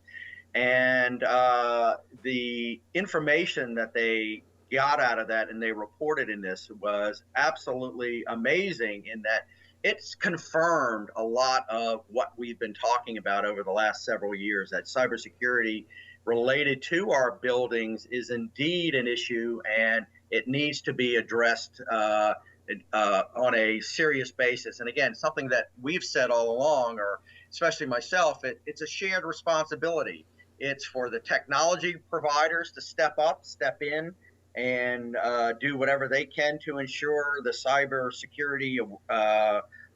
and the information that they got out of that and they reported in this was absolutely amazing, in that it's confirmed a lot of what we've been talking about over the last several years, that cybersecurity related to our buildings is indeed an issue, and it needs to be addressed on a serious basis. And again, something that we've said all along, or especially myself, it's a shared responsibility. It's for the technology providers to step up, step in, and do whatever they can to ensure the cybersecurity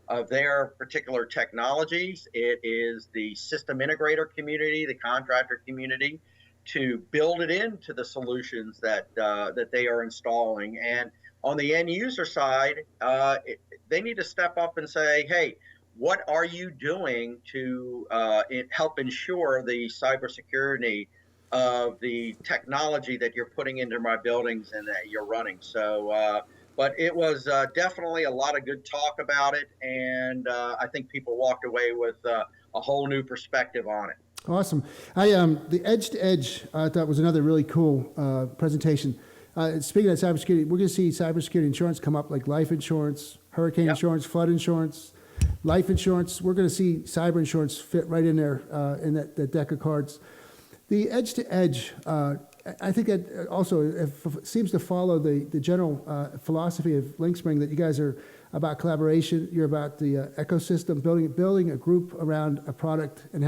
of their particular technologies. It is the system integrator community, the contractor community, to build it into the solutions that they are installing. And on the end user side, they need to step up and say, hey, what are you doing to help ensure the cybersecurity of the technology that you're putting into my buildings and that you're running? So, but it was definitely a lot of good talk about it, and I think people walked away with a whole new perspective on it. Awesome. The Edge to Edge, I thought was another really cool presentation. Speaking of cybersecurity, we're going to see cybersecurity insurance come up, like life insurance, hurricane insurance, flood insurance, life insurance. We're going to see cyber insurance fit right in there in that deck of cards. The Edge to Edge, I think that also seems to follow the general philosophy of Lynxspring, that you guys are about collaboration. You're about the ecosystem, building a group around a product and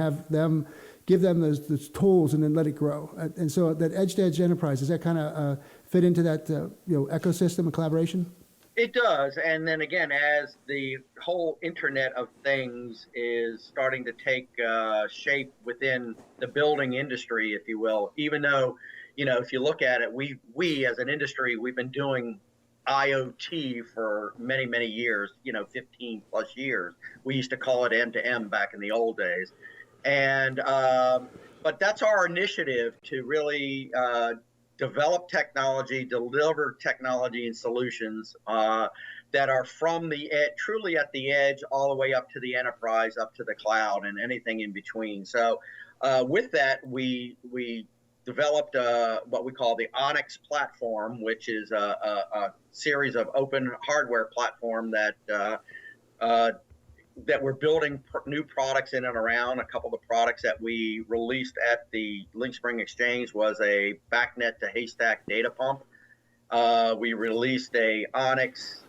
give them those tools and then let it grow. And so that edge-to-edge enterprise, does that kind of fit into that ecosystem and collaboration? It does. And then again, as the whole Internet of Things is starting to take shape within the building industry, if you will, even though, if you look at it, we as an industry, we've been doing IoT for many, many years, 15 plus years. We used to call it M2M back in the old days. And but that's our initiative to really develop technology, deliver technology and solutions that are from the edge, truly at the edge, all the way up to the enterprise, up to the cloud, and anything in between. So with that, we developed what we call the Onyx platform, which is a series of open hardware platform that we're building new products in and around. A couple of the products that we released at the Lynxspringâ Exchange was a BACnet to Haystack data pump. We released a Onyx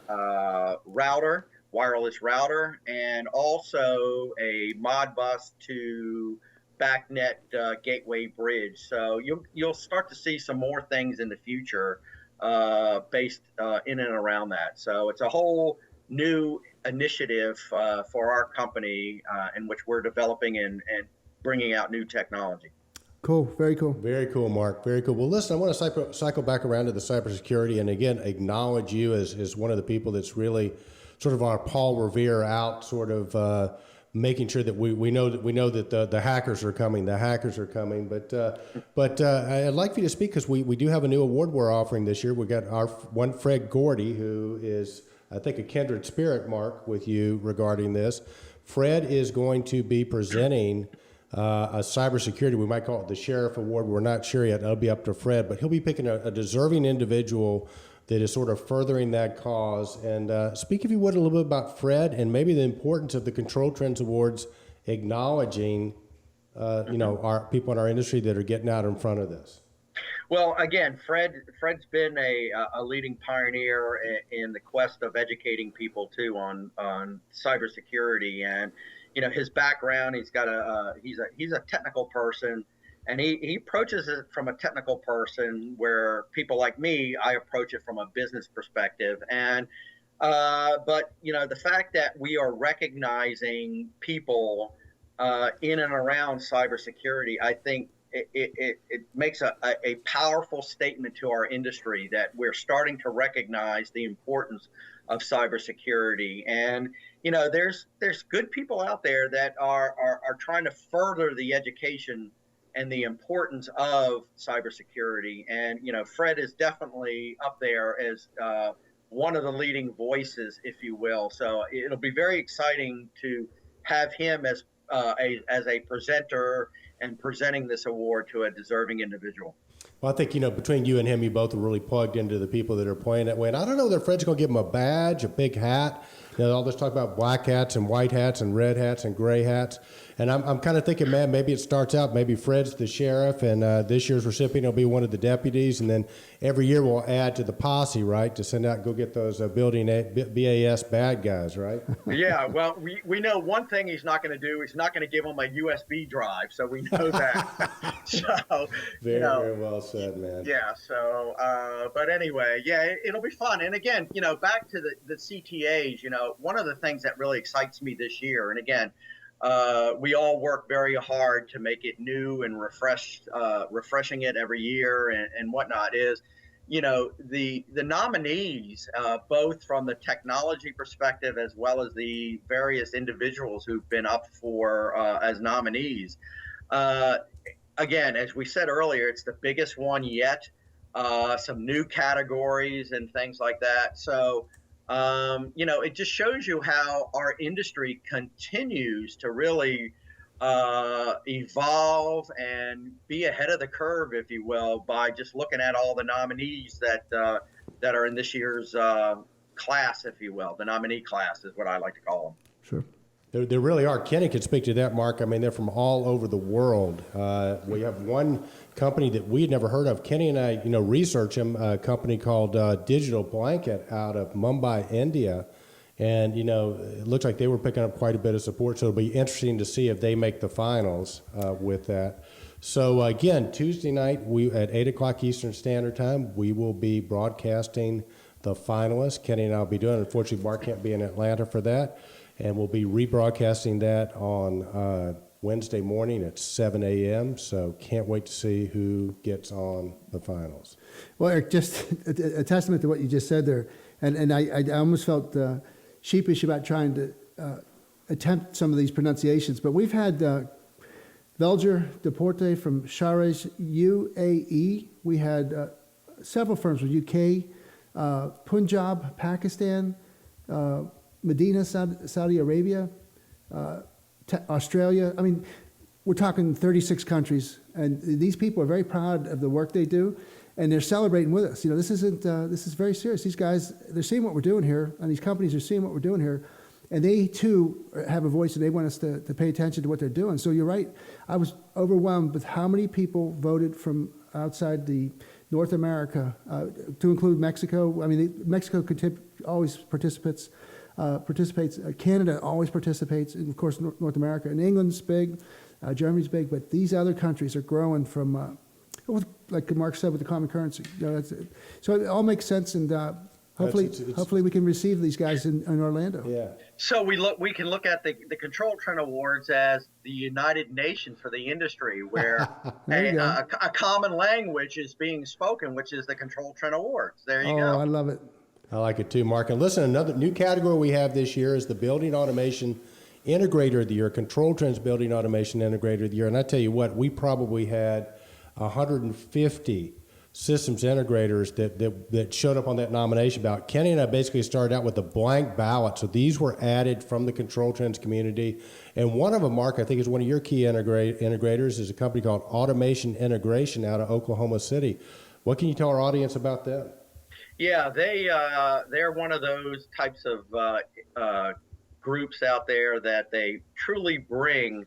router, wireless router, and also a Modbus to BACnet gateway bridge. So you'll start to see some more things in the future based in and around that. So it's a whole new initiative for our company in which we're developing and bringing out new technology. Cool. Very cool. Very cool, Mark. Very cool. Well, listen, I want to cycle back around to the cybersecurity and again acknowledge you as one of the people that's really sort of our Paul Revere out, sort of making sure that we know that the hackers are coming. The hackers are coming. But I'd like for you to speak because we do have a new award we're offering this year. We got our one Fred Gordy, who is, I think, a kindred spirit, Mark, with you regarding this. Fred is going to be presenting a cybersecurity, we might call it the Sheriff Award. We're not sure yet. That'll be up to Fred, but he'll be picking a deserving individual that is sort of furthering that cause. And speak, if you would, a little bit about Fred and maybe the importance of the Control Trends Awards acknowledging, our people in our industry that are getting out in front of this. Well, again, Fred's been a leading pioneer in the quest of educating people too on cybersecurity, and his background. He's a technical person, and he approaches it from a technical person, where people like me, I approach it from a business perspective. And but the fact that we are recognizing people in and around cybersecurity, I think it makes a powerful statement to our industry that we're starting to recognize the importance of cybersecurity. And there's good people out there that are trying to further the education and the importance of cybersecurity. And Fred is definitely up there as one of the leading voices, if you will. So it'll be very exciting to have him as a presenter and presenting this award to a deserving individual. Well, I think, between you and him, you both are really plugged into the people that are playing that way. And I don't know that Fred's going to give him a badge, a big hat. All this talk about black hats and white hats and red hats and gray hats. And I'm kind of thinking, man, maybe it starts out, maybe Fred's the sheriff, and this year's recipient will be one of the deputies. And then every year we'll add to the posse, right, to send out and go get those building BAS bad guys, right? Yeah, well, we know one thing he's not going to do. He's not going to give them a USB drive, so we know that. So very well said, man. Yeah, so, but anyway, yeah, it'll be fun. And again, back to the CTAs, one of the things that really excites me this year, and again, we all work very hard to make it new and refreshing it every year and whatnot, is, the nominees, both from the technology perspective as well as the various individuals who've been up for as nominees. Again, as we said earlier, it's the biggest one yet, some new categories and things like that. So, it just shows you how our industry continues to really evolve and be ahead of the curve, if you will, by just looking at all the nominees that are in this year's class, if you will. The nominee class is what I like to call them. Sure. There really are. Kenny could speak to that, Mark. I mean, they're from all over the world. We have one company that we had never heard of. Kenny and I, research them, a company called Digital Blanket out of Mumbai, India. And, it looks like they were picking up quite a bit of support, so it'll be interesting to see if they make the finals with that. So, again, Tuesday night at 8 o'clock Eastern Standard Time, we will be broadcasting the finalists. Kenny and I will be doing it. Unfortunately, Mark can't be in Atlanta for that. And we'll be rebroadcasting that on Wednesday morning at 7 a.m. So can't wait to see who gets on the finals. Well, Eric, just a testament to what you just said there. And I almost felt sheepish about trying to attempt some of these pronunciations. But we've had Velger Deporte from Sharjah, UAE. We had several firms from UK, Punjab, Pakistan, Medina, Saudi Arabia, Australia. I mean, we're talking 36 countries, and these people are very proud of the work they do, and they're celebrating with us. This is very serious. These guys, they're seeing what we're doing here, and these companies are seeing what we're doing here, and they too have a voice, and they want us to pay attention to what they're doing. So you're right. I was overwhelmed with how many people voted from outside the North America, to include Mexico. I mean, Mexico always participates. Canada always participates, and of course North America. And England's big, Germany's big, but these other countries are growing from, like Mark said, with the common currency. So it all makes sense, and hopefully we can receive these guys in Orlando. Yeah. So we can look at the Control Trend Awards as the United Nations for the industry, where a common language is being spoken, which is the Control Trend Awards. There you go. I love it. I like it too, Mark. And listen, another new category we have this year is the Building Automation Integrator of the Year, Control Trends Building Automation Integrator of the Year. And I tell you what, we probably had 150 systems integrators that showed up on that nomination ballot. Kenny and I basically started out with a blank ballot. So these were added from the Control Trends community. And one of them, Mark, I think is one of your key integrators, is a company called Automation Integration out of Oklahoma City. What can you tell our audience about that? Yeah, they're one of those types of groups out there that they truly bring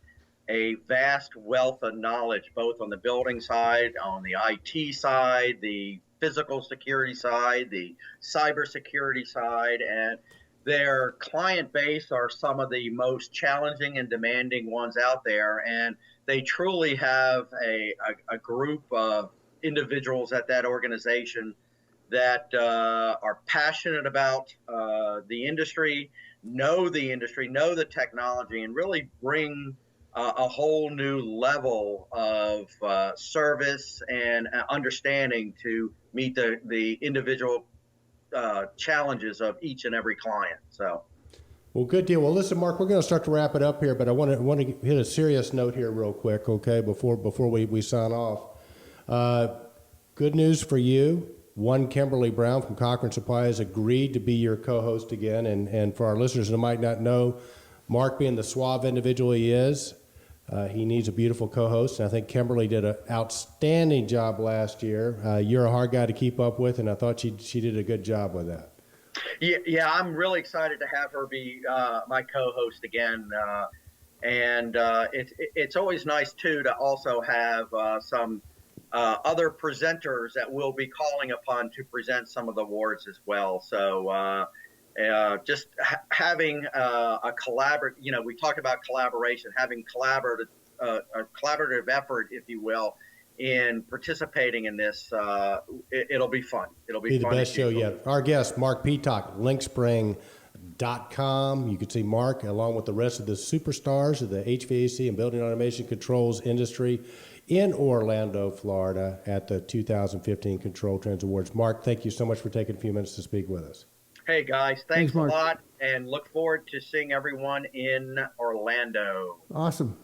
a vast wealth of knowledge, both on the building side, on the IT side, the physical security side, the cybersecurity side, and their client base are some of the most challenging and demanding ones out there. And they truly have a group of individuals at that organization that are passionate about the industry, know the technology, and really bring a whole new level of service and understanding to meet the individual challenges of each and every client. So, well, good deal. Well, listen, Mark, we're going to start to wrap it up here, but I want to hit a serious note here real quick, okay, before we sign off. Good news for you. One Kimberly Brown from Cochran Supply has agreed to be your co-host again. And for our listeners who might not know, Mark, being the suave individual he is, he needs a beautiful co-host. And I think Kimberly did an outstanding job last year. You're a hard guy to keep up with, and I thought she did a good job with that. Yeah, I'm really excited to have her be my co-host again. And it's always nice, too, to also have some other presenters that we'll be calling upon to present some of the awards as well. So just having a collaborative, we talked about collaboration, having a collaborative effort, if you will, in participating in this. It'll be fun. It'll be fun. The best show yet. Our guest, Marc Petock, Lynxspringâ.com. You can see Mark along with the rest of the superstars of the HVAC and building automation controls industry in Orlando, Florida at the 2015 Control Trends Awards. Mark, thank you so much for taking a few minutes to speak with us. Hey, guys, thanks a Mark. lot, and look forward to seeing everyone in Orlando. Awesome.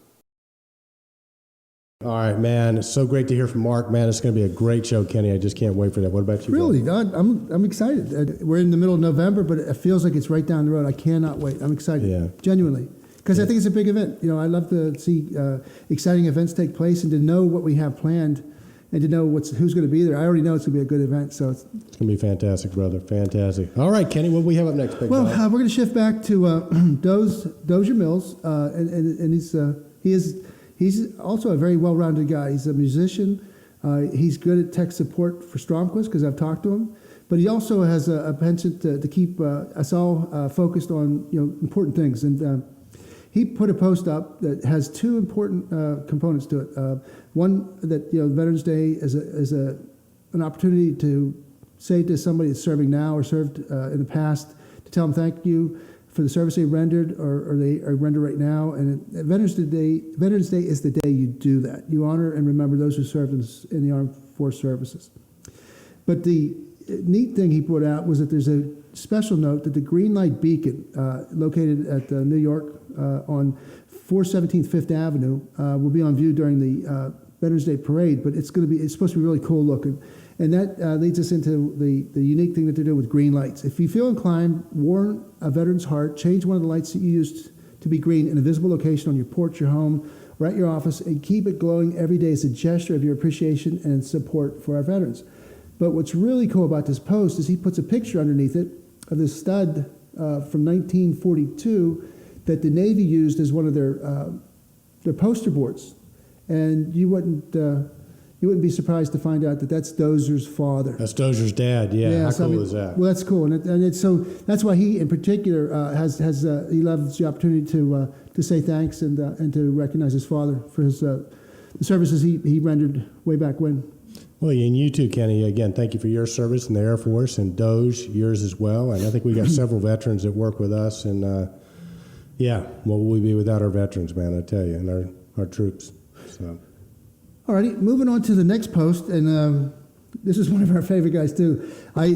All right, man. It's so great to hear from Mark. Man, it's going to be a great show, Kenny. I just can't wait for that. What about you? Really, I'm excited. We're in the middle of November, but it feels like it's right down the road. I cannot wait. I'm excited. Yeah. Genuinely. Because I think it's a big event. I love to see exciting events take place and to know what we have planned and to know who's going to be there. I already know it's going to be a good event. So it's going to be fantastic, brother. Fantastic. All right, Kenny, what do we have up next? We're going to shift back to Dozier Mills, and he's also a very well-rounded guy. He's a musician. He's good at tech support for Stromquist because I've talked to him. But he also has a penchant to keep us all focused on important things. And he put a post up that has two important components to it. One, that Veterans Day is an opportunity to say to somebody that's serving now or served in the past, to tell them thank you for the service they rendered or they render right now. And Veterans Day is the day you do that. You honor and remember those who served in the Armed Force Services. But the neat thing he put out was that there's a special note that the green light beacon located at New York on 417 Fifth Avenue will be on view during the Veterans Day parade, but it's supposed to be really cool looking. And that leads us into the unique thing that they're doing with green lights. If you feel inclined, warm a veteran's heart, change one of the lights that you used to be green in a visible location on your porch, your home, or at your office, and keep it glowing every day as a gesture of your appreciation and support for our veterans. But what's really cool about this post is he puts a picture underneath it of this stud from 1942 that the Navy used as one of their poster boards. And you wouldn't be surprised to find out that that's Dozier's father. That's Dozier's dad. Yeah. How cool is that? Well, that's cool, and so that's why he, in particular, he loves the opportunity to say thanks and to recognize his father for his the services he rendered way back when. Well, and you too, Kenny. Again, thank you for your service in the Air Force, and Doge, yours as well. And I think we got several veterans that work with us, and what would we be without our veterans, man? I tell you, and our troops. So. Alrighty, moving on to the next post, and this is one of our favorite guys too. I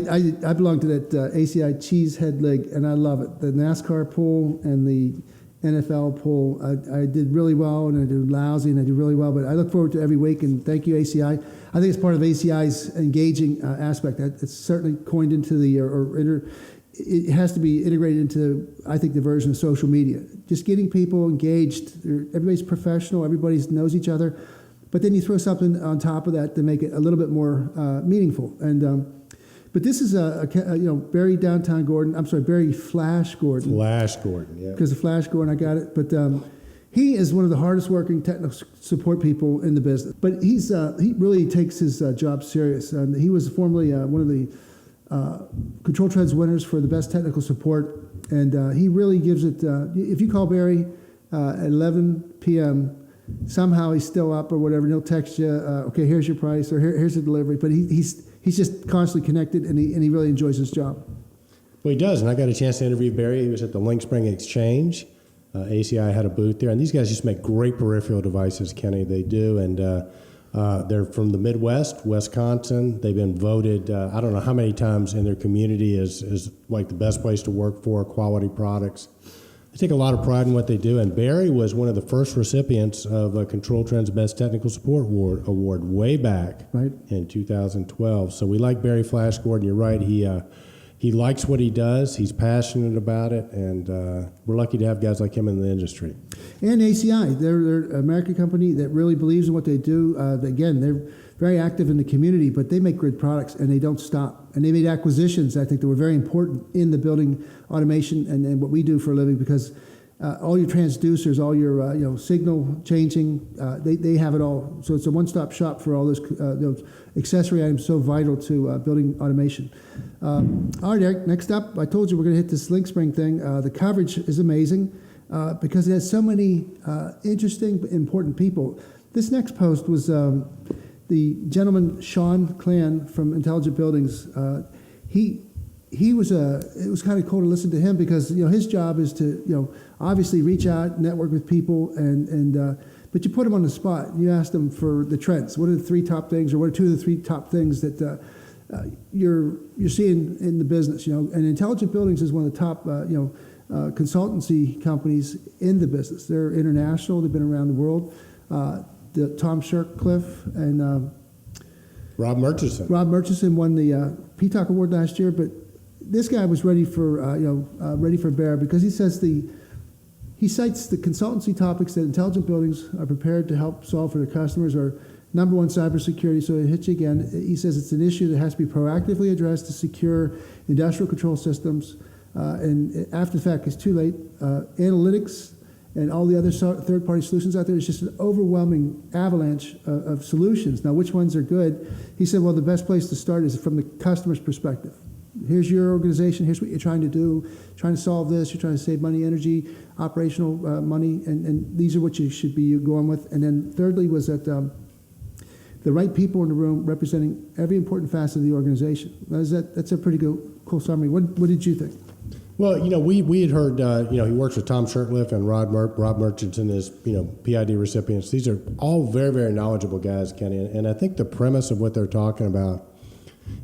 belong to that ACIâ Cheesehead League, and I love it. The NASCAR pool and the NFL pool. I did really well, and I did lousy, and I did really well. But I look forward to every week, and thank you, ACIâ. I think it's part of ACI's engaging aspect. It's certainly coined into it has to be integrated into, I think, the version of social media. Just getting people engaged. Everybody's professional. Everybody knows each other. But then you throw something on top of that to make it a little bit more meaningful. And but this is Barry Downtown Gordon. I'm sorry, Barry Flash Gordon. Flash Gordon, yeah. Because of Flash Gordon, I got it. But he is one of the hardest working technical support people in the business. But he really takes his job serious. And he was formerly one of the Control Trends winners for the best technical support. And he really gives it. If you call Barry at 11 p.m. somehow he's still up or whatever, and he'll text you, okay, here's your price, or here's the delivery. But he's just constantly connected, and he really enjoys his job. Well, he does, and I got a chance to interview Barry. He was at the Lynxspringâ Exchange. ACIâ had a booth there, and these guys just make great peripheral devices, Kenny. They do, and they're from the Midwest, Wisconsin. They've been voted, I don't know how many times in their community as like the best place to work for, quality products. They take a lot of pride in what they do, and Barry was one of the first recipients of Control Trends Best Technical Support Award way back in 2012. So we like Barry Flash Gordon. You're right. He likes what he does. He's passionate about it, and we're lucky to have guys like him in the industry. And ACIâ, they're an American company that really believes in what they do. Again, they're very active in the community, but they make great products, and they don't stop. And they made acquisitions, I think, that were very important in the building automation and what we do for a living, because all your transducers, all your signal changing, they have it all. So it's a one-stop shop for all those accessory items so vital to building automation. All right, Eric, next up, I told you we're going to hit this Lynxspringâ thing. The coverage is amazing because it has so many interesting, important people. This next post was the gentleman, Shaun Klann from Intelligent Buildings. It was kind of cool to listen to him because his job is to obviously reach out, network with people, but you put him on the spot. You ask them for the trends. What are the three top things, or what are two of the three top things that you're seeing in the business? And Intelligent Buildings is one of the top consultancy companies in the business. They're international. They've been around the world. Tom Shercliffe and Rob Murchison. Rob Murchison won the Petock Award last year, but this guy was ready for bear because he says he cites the consultancy topics that Intelligent Buildings are prepared to help solve for their customers are number one, cybersecurity. So it hits you again. He says it's an issue that has to be proactively addressed to secure industrial control systems, and after the fact, it's too late. Analytics and all the other third-party solutions out there. It's just an overwhelming avalanche of solutions. Now, which ones are good? He said, well, the best place to start is from the customer's perspective. Here's your organization. Here's what you're trying to do. Trying to solve this. You're trying to save money, energy, operational money, and these are what you should be going with. And then thirdly was that the right people in the room representing every important facet of the organization. That's a pretty cool summary. What did you think? Well, we had heard, he works with Tom Shirtliff and Rob Murchison as, PID recipients. These are all very, very knowledgeable guys, Kenny. And I think the premise of what they're talking about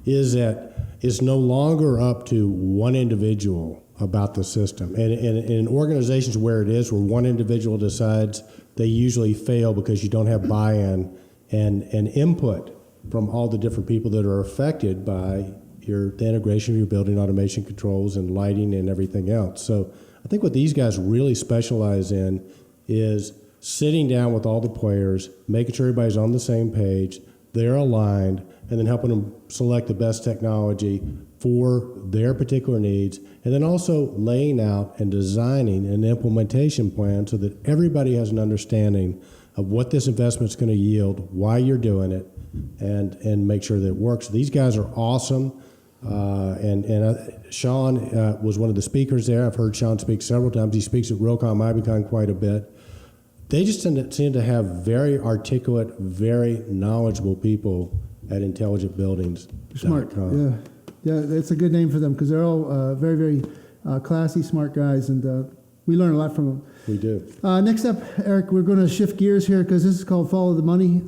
is that it's no longer up to one individual about the system. And in organizations where it is, where one individual decides, they usually fail because you don't have buy-in and input from all the different people that are affected by the integration of your building automation controls and lighting and everything else. So I think what these guys really specialize in is sitting down with all the players, making sure everybody's on the same page, they're aligned, and then helping them select the best technology for their particular needs, and then also laying out and designing an implementation plan so that everybody has an understanding of what this investment's going to yield, why you're doing it, and make sure that it works. These guys are awesome. Shaun was one of the speakers there. I've heard Shaun speak several times. He speaks at Realcomm Ibicon quite a bit. They just seem to have very articulate, very knowledgeable people at Intelligent Buildings. Smart, yeah. That's a good name for them because they're all very, very classy, smart guys, and we learn a lot from them. We do. Next up, Eric, we're going to shift gears here because this is called Follow the Money.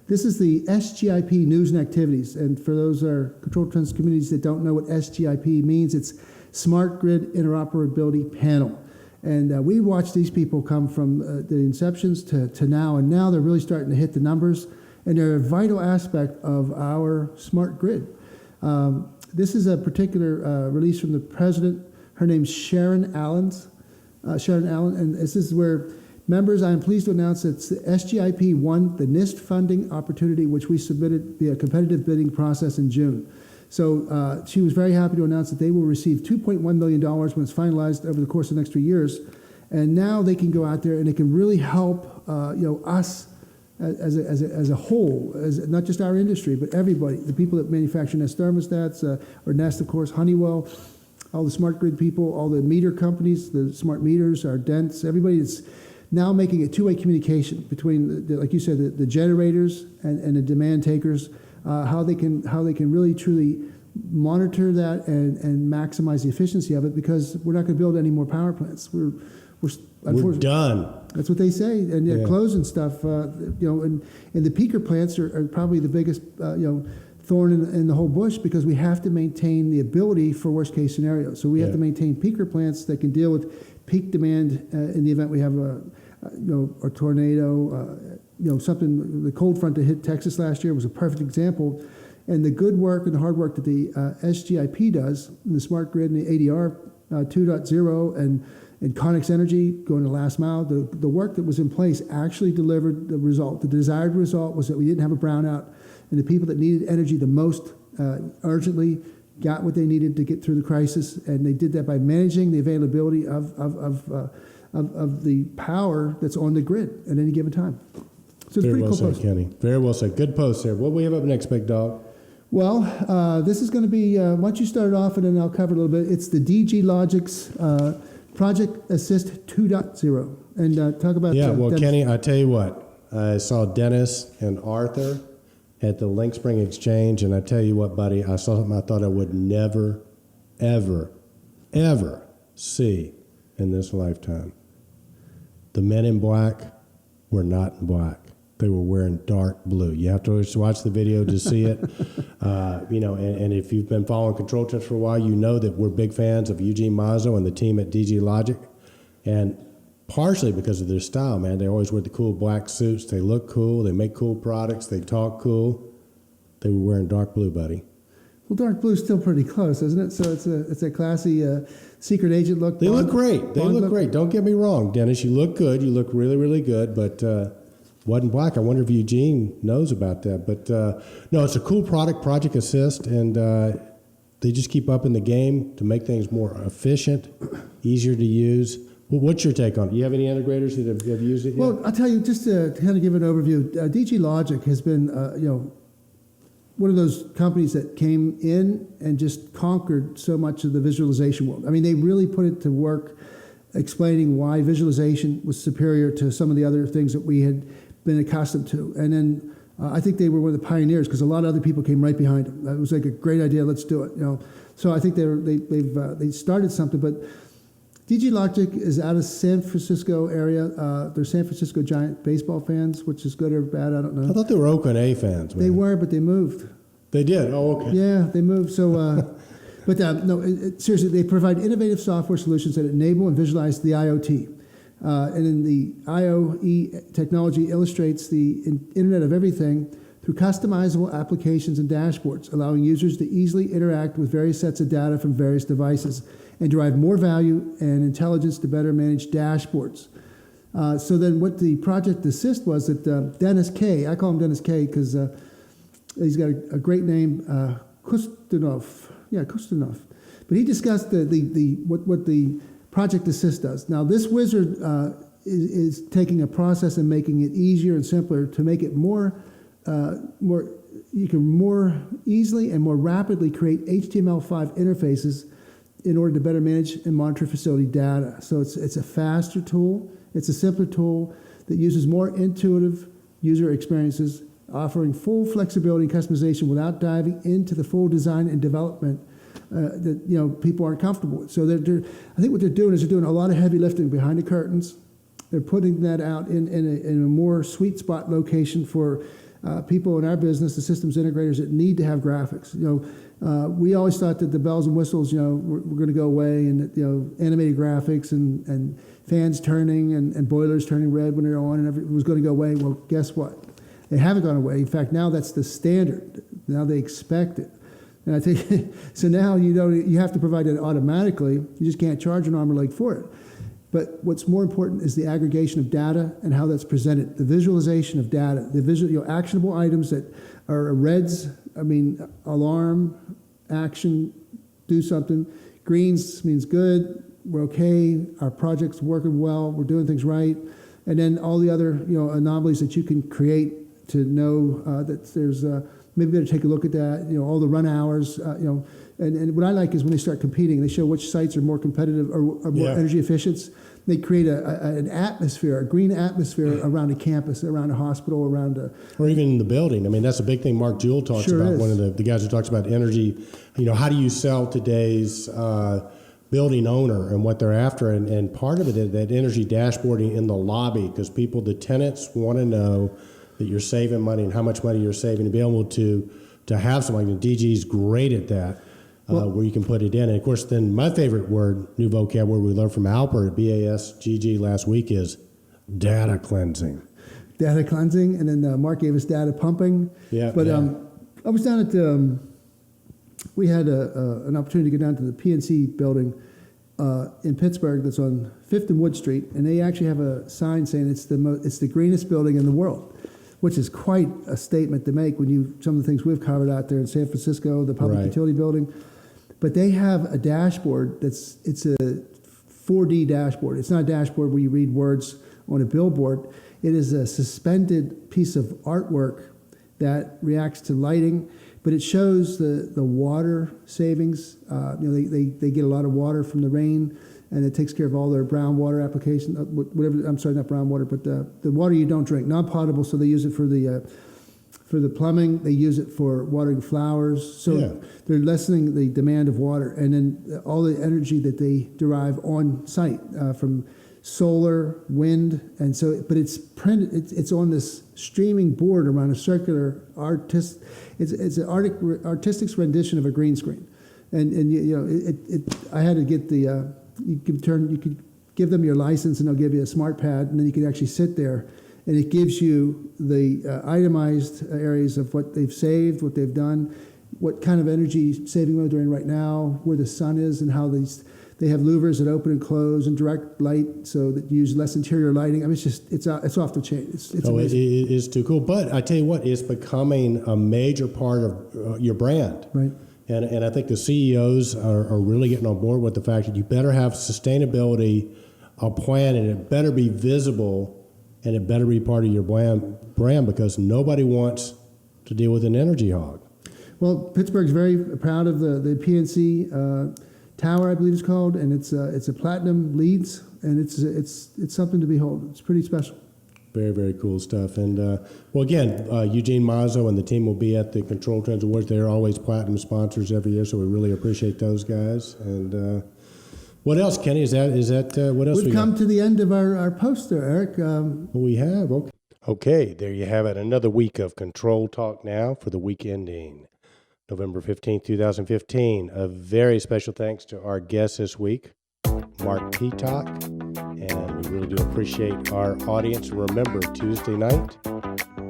This is the SGIP news and activities, and for those control trends communities that don't know what SGIP means, it's Smart Grid Interoperability Panel. And we watched these people come from the inceptions to now, and now they're really starting to hit the numbers, and they're a vital aspect of our smart grid. This is a particular release from the president. Her name's Sharon Allen, and this is where members, I am pleased to announce that SGIP won the NIST funding opportunity, which we submitted via competitive bidding process in June. So she was very happy to announce that they will receive $2.1 million when it's finalized over the course of the next 3 years. And now they can go out there and they can really help us as a whole, as not just our industry, but everybody, the people that manufacture Nest thermostats, or Nest, of course, Honeywell, all the smart grid people, all the meter companies, the smart meters, our Dents, everybody that's now making a two-way communication between, like you said, the generators and the demand takers, how they can really truly monitor that and maximize the efficiency of it, because we're not going to build any more power plants. We're done. That's what they say, and closing stuff. And the peaker plants are probably the biggest thorn in the whole bush, because we have to maintain the ability for worst case scenarios. So we have to maintain peaker plants that can deal with peak demand in the event we have a tornado, something. The cold front that hit Texas last year was a perfect example. And the good work and the hard work that the SGIP does, the smart grid and the ADR 2.0 and Connex Energy going to last mile, the work that was in place actually delivered the result. The desired result was that we didn't have a brownout, and the people that needed energy the most urgently got what they needed to get through the crisis, and they did that by managing the availability of the power that's on the grid at any given time. So it's very pretty well cool said, post. Kenny. Very well said. Good post there. What do we have up next, big dog? Well, this is going to be, why don't you start it off and then I'll cover a little bit. It's the DG Logic's Project Assist 2.0. And talk about Dennis. Kenny, I tell you what, I saw Dennis and Arthur at the Lynxspringâ Exchange, and I tell you what, buddy, I saw something I thought I would never, ever, ever see in this lifetime. The men in black were not in black. They were wearing dark blue. You have to watch the video to see it. And if you've been following Control Trends for a while, you know that we're big fans of Eugene Mazzo and the team at DG Logic. And partially because of their style, man. They always wear the cool black suits. They look cool. They make cool products. They talk cool. They were wearing dark blue, buddy. Well, dark blue's still pretty close, isn't it? So it's a classy secret agent look. They look great. They look great. Don't get me wrong, Dennis. You look good. You look really, really good. But wasn't black. I wonder if Eugene knows about that. But no, it's a cool product, Project Assist, and they just keep up in the game to make things more efficient, easier to use, Well, what's your take on it? Do you have any integrators that have used it yet? Well, I'll tell you, just to kind of give an overview, DG Logic has been, one of those companies that came in and just conquered so much of the visualization world. I mean, they really put it to work explaining why visualization was superior to some of the other things that we had been accustomed to. And then I think they were one of the pioneers because a lot of other people came right behind them. It was like a great idea, let's do it. So I think they started something. But DG Logic is out of San Francisco area. They're San Francisco Giant baseball fans, which is good or bad, I don't know. I thought they were Oakland A fans. Man. They were, but they moved. They did? Oh, okay. Yeah, they moved. So, seriously, they provide innovative software solutions that enable and visualize the IoT. And then the IoE technology illustrates the Internet of Everything through customizable applications and dashboards, allowing users to easily interact with various sets of data from various devices and derive more value and intelligence to better manage dashboards. So then what the Project Assist was that Dennis K, I call him Dennis K because he's got a great name, Khvostionov. Yeah, Khvostionov. But he discussed what the Project Assist does. Now, this wizard is taking a process and making it easier and simpler to make it more you can more easily and more rapidly create HTML5 interfaces in order to better manage and monitor facility data. So it's a faster tool, it's a simpler tool that uses more intuitive user experiences, offering full flexibility and customization without diving into the full design and development that people aren't comfortable with. So I think what they're doing is they're doing a lot of heavy lifting behind the curtains. They're putting that out in a more sweet spot location for people in our business, the systems integrators that need to have graphics. We always thought that the bells and whistles, were going to go away, and that, animated graphics and fans turning and boilers turning red when they're on and everything was going to go away. Well, guess what? They haven't gone away. In fact, now that's the standard. Now they expect it. And I think so. Now you have to provide it automatically. You just can't charge an arm or leg for it. But what's more important is the aggregation of data and how that's presented, the visualization of data, the actionable items that are reds. I mean, alarm, action, do something. Greens means good. We're okay. Our project's working well. We're doing things right. And then all the other anomalies that you can create to know that there's maybe better take a look at that. All the run hours. And what I like is when they start competing, they show which sites are more competitive or more energy efficient. They create an atmosphere, a green atmosphere around a campus, around a hospital, or even in the building. I mean, that's a big thing Mark Jewell talks about. One of the guys who talks about energy. How do you sell today's building owner and what they're after? And part of it is that energy dashboarding in the lobby, because the tenants want to know that you're saving money and how much money you're saving, to be able to have something like that. DG's great at that. Where you can put it in. And of course, then my favorite word, new vocab word we learned from Alper at BASGG last week is data cleansing. Data cleansing, and then Mark gave us data pumping. I was down at, we had an opportunity to go down to the PNC building in Pittsburgh that's on 5th and Wood Street, and they actually have a sign saying it's the greenest building in the world, which is quite a statement to make when some of the things we've covered out there in San Francisco, the public utility building. But they have a dashboard it's a 4D dashboard. It's not a dashboard where you read words on a billboard. It is a suspended piece of artwork that reacts to lighting, but it shows the water savings. They get a lot of water from the rain, and it takes care of all their brown water application, whatever. I'm sorry, not brown water, but the water you don't drink, non-potable. So they use it for the plumbing. They use it for watering flowers. So they're lessening the demand of water, and then all the energy that they derive on site from solar, wind, and so. But it's printed. It's on this streaming board around a circular It's an artistic rendition of a green screen, and I had to get the. You could give them your license, and they'll give you a smart pad, and then you can actually sit there, and it gives you the itemized areas of what they've saved, what they've done, what kind of energy saving mode they're in right now, where the sun is, and how they have louvers that open and close and direct light, so that you use less interior lighting. I mean, it's off the chain. It's amazing. It is too cool. But I tell you what, it's becoming a major part of your brand. Right. And I think the CEOs are really getting on board with the fact that you better have sustainability a plan, and it better be visible, and it better be part of your brand because nobody wants to deal with an energy hog. Well, Pittsburgh's very proud of the PNC tower, I believe it's called, and it's a platinum LEEDs, and it's something to behold. It's pretty special. Very, very cool stuff. And, well, again, Eugene Mazzo and the team will be at the Control Trends Awards. They're always platinum sponsors every year, so we really appreciate those guys. And what else, Kenny? Is that what else? We've come to the end of our poster, Eric. We have. Okay, there you have it. Another week of Control Talk Now for the week ending November 15th, 2015. A very special thanks to our guest this week, Marc Petock. And we really do appreciate our audience. Remember, Tuesday night,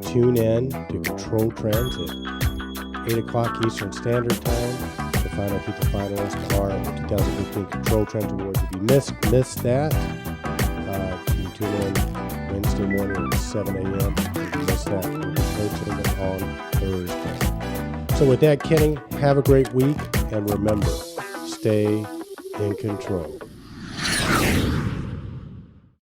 tune in to Control Trends at 8 o'clock Eastern Standard Time to find out who the finalists are in the 2015 Control Trends Awards. If you missed that, you can tune in Wednesday morning at 7 a.m. If you missed that, we'll be posting it on Thursday. So with that, Kenny, have a great week. And remember, stay in control.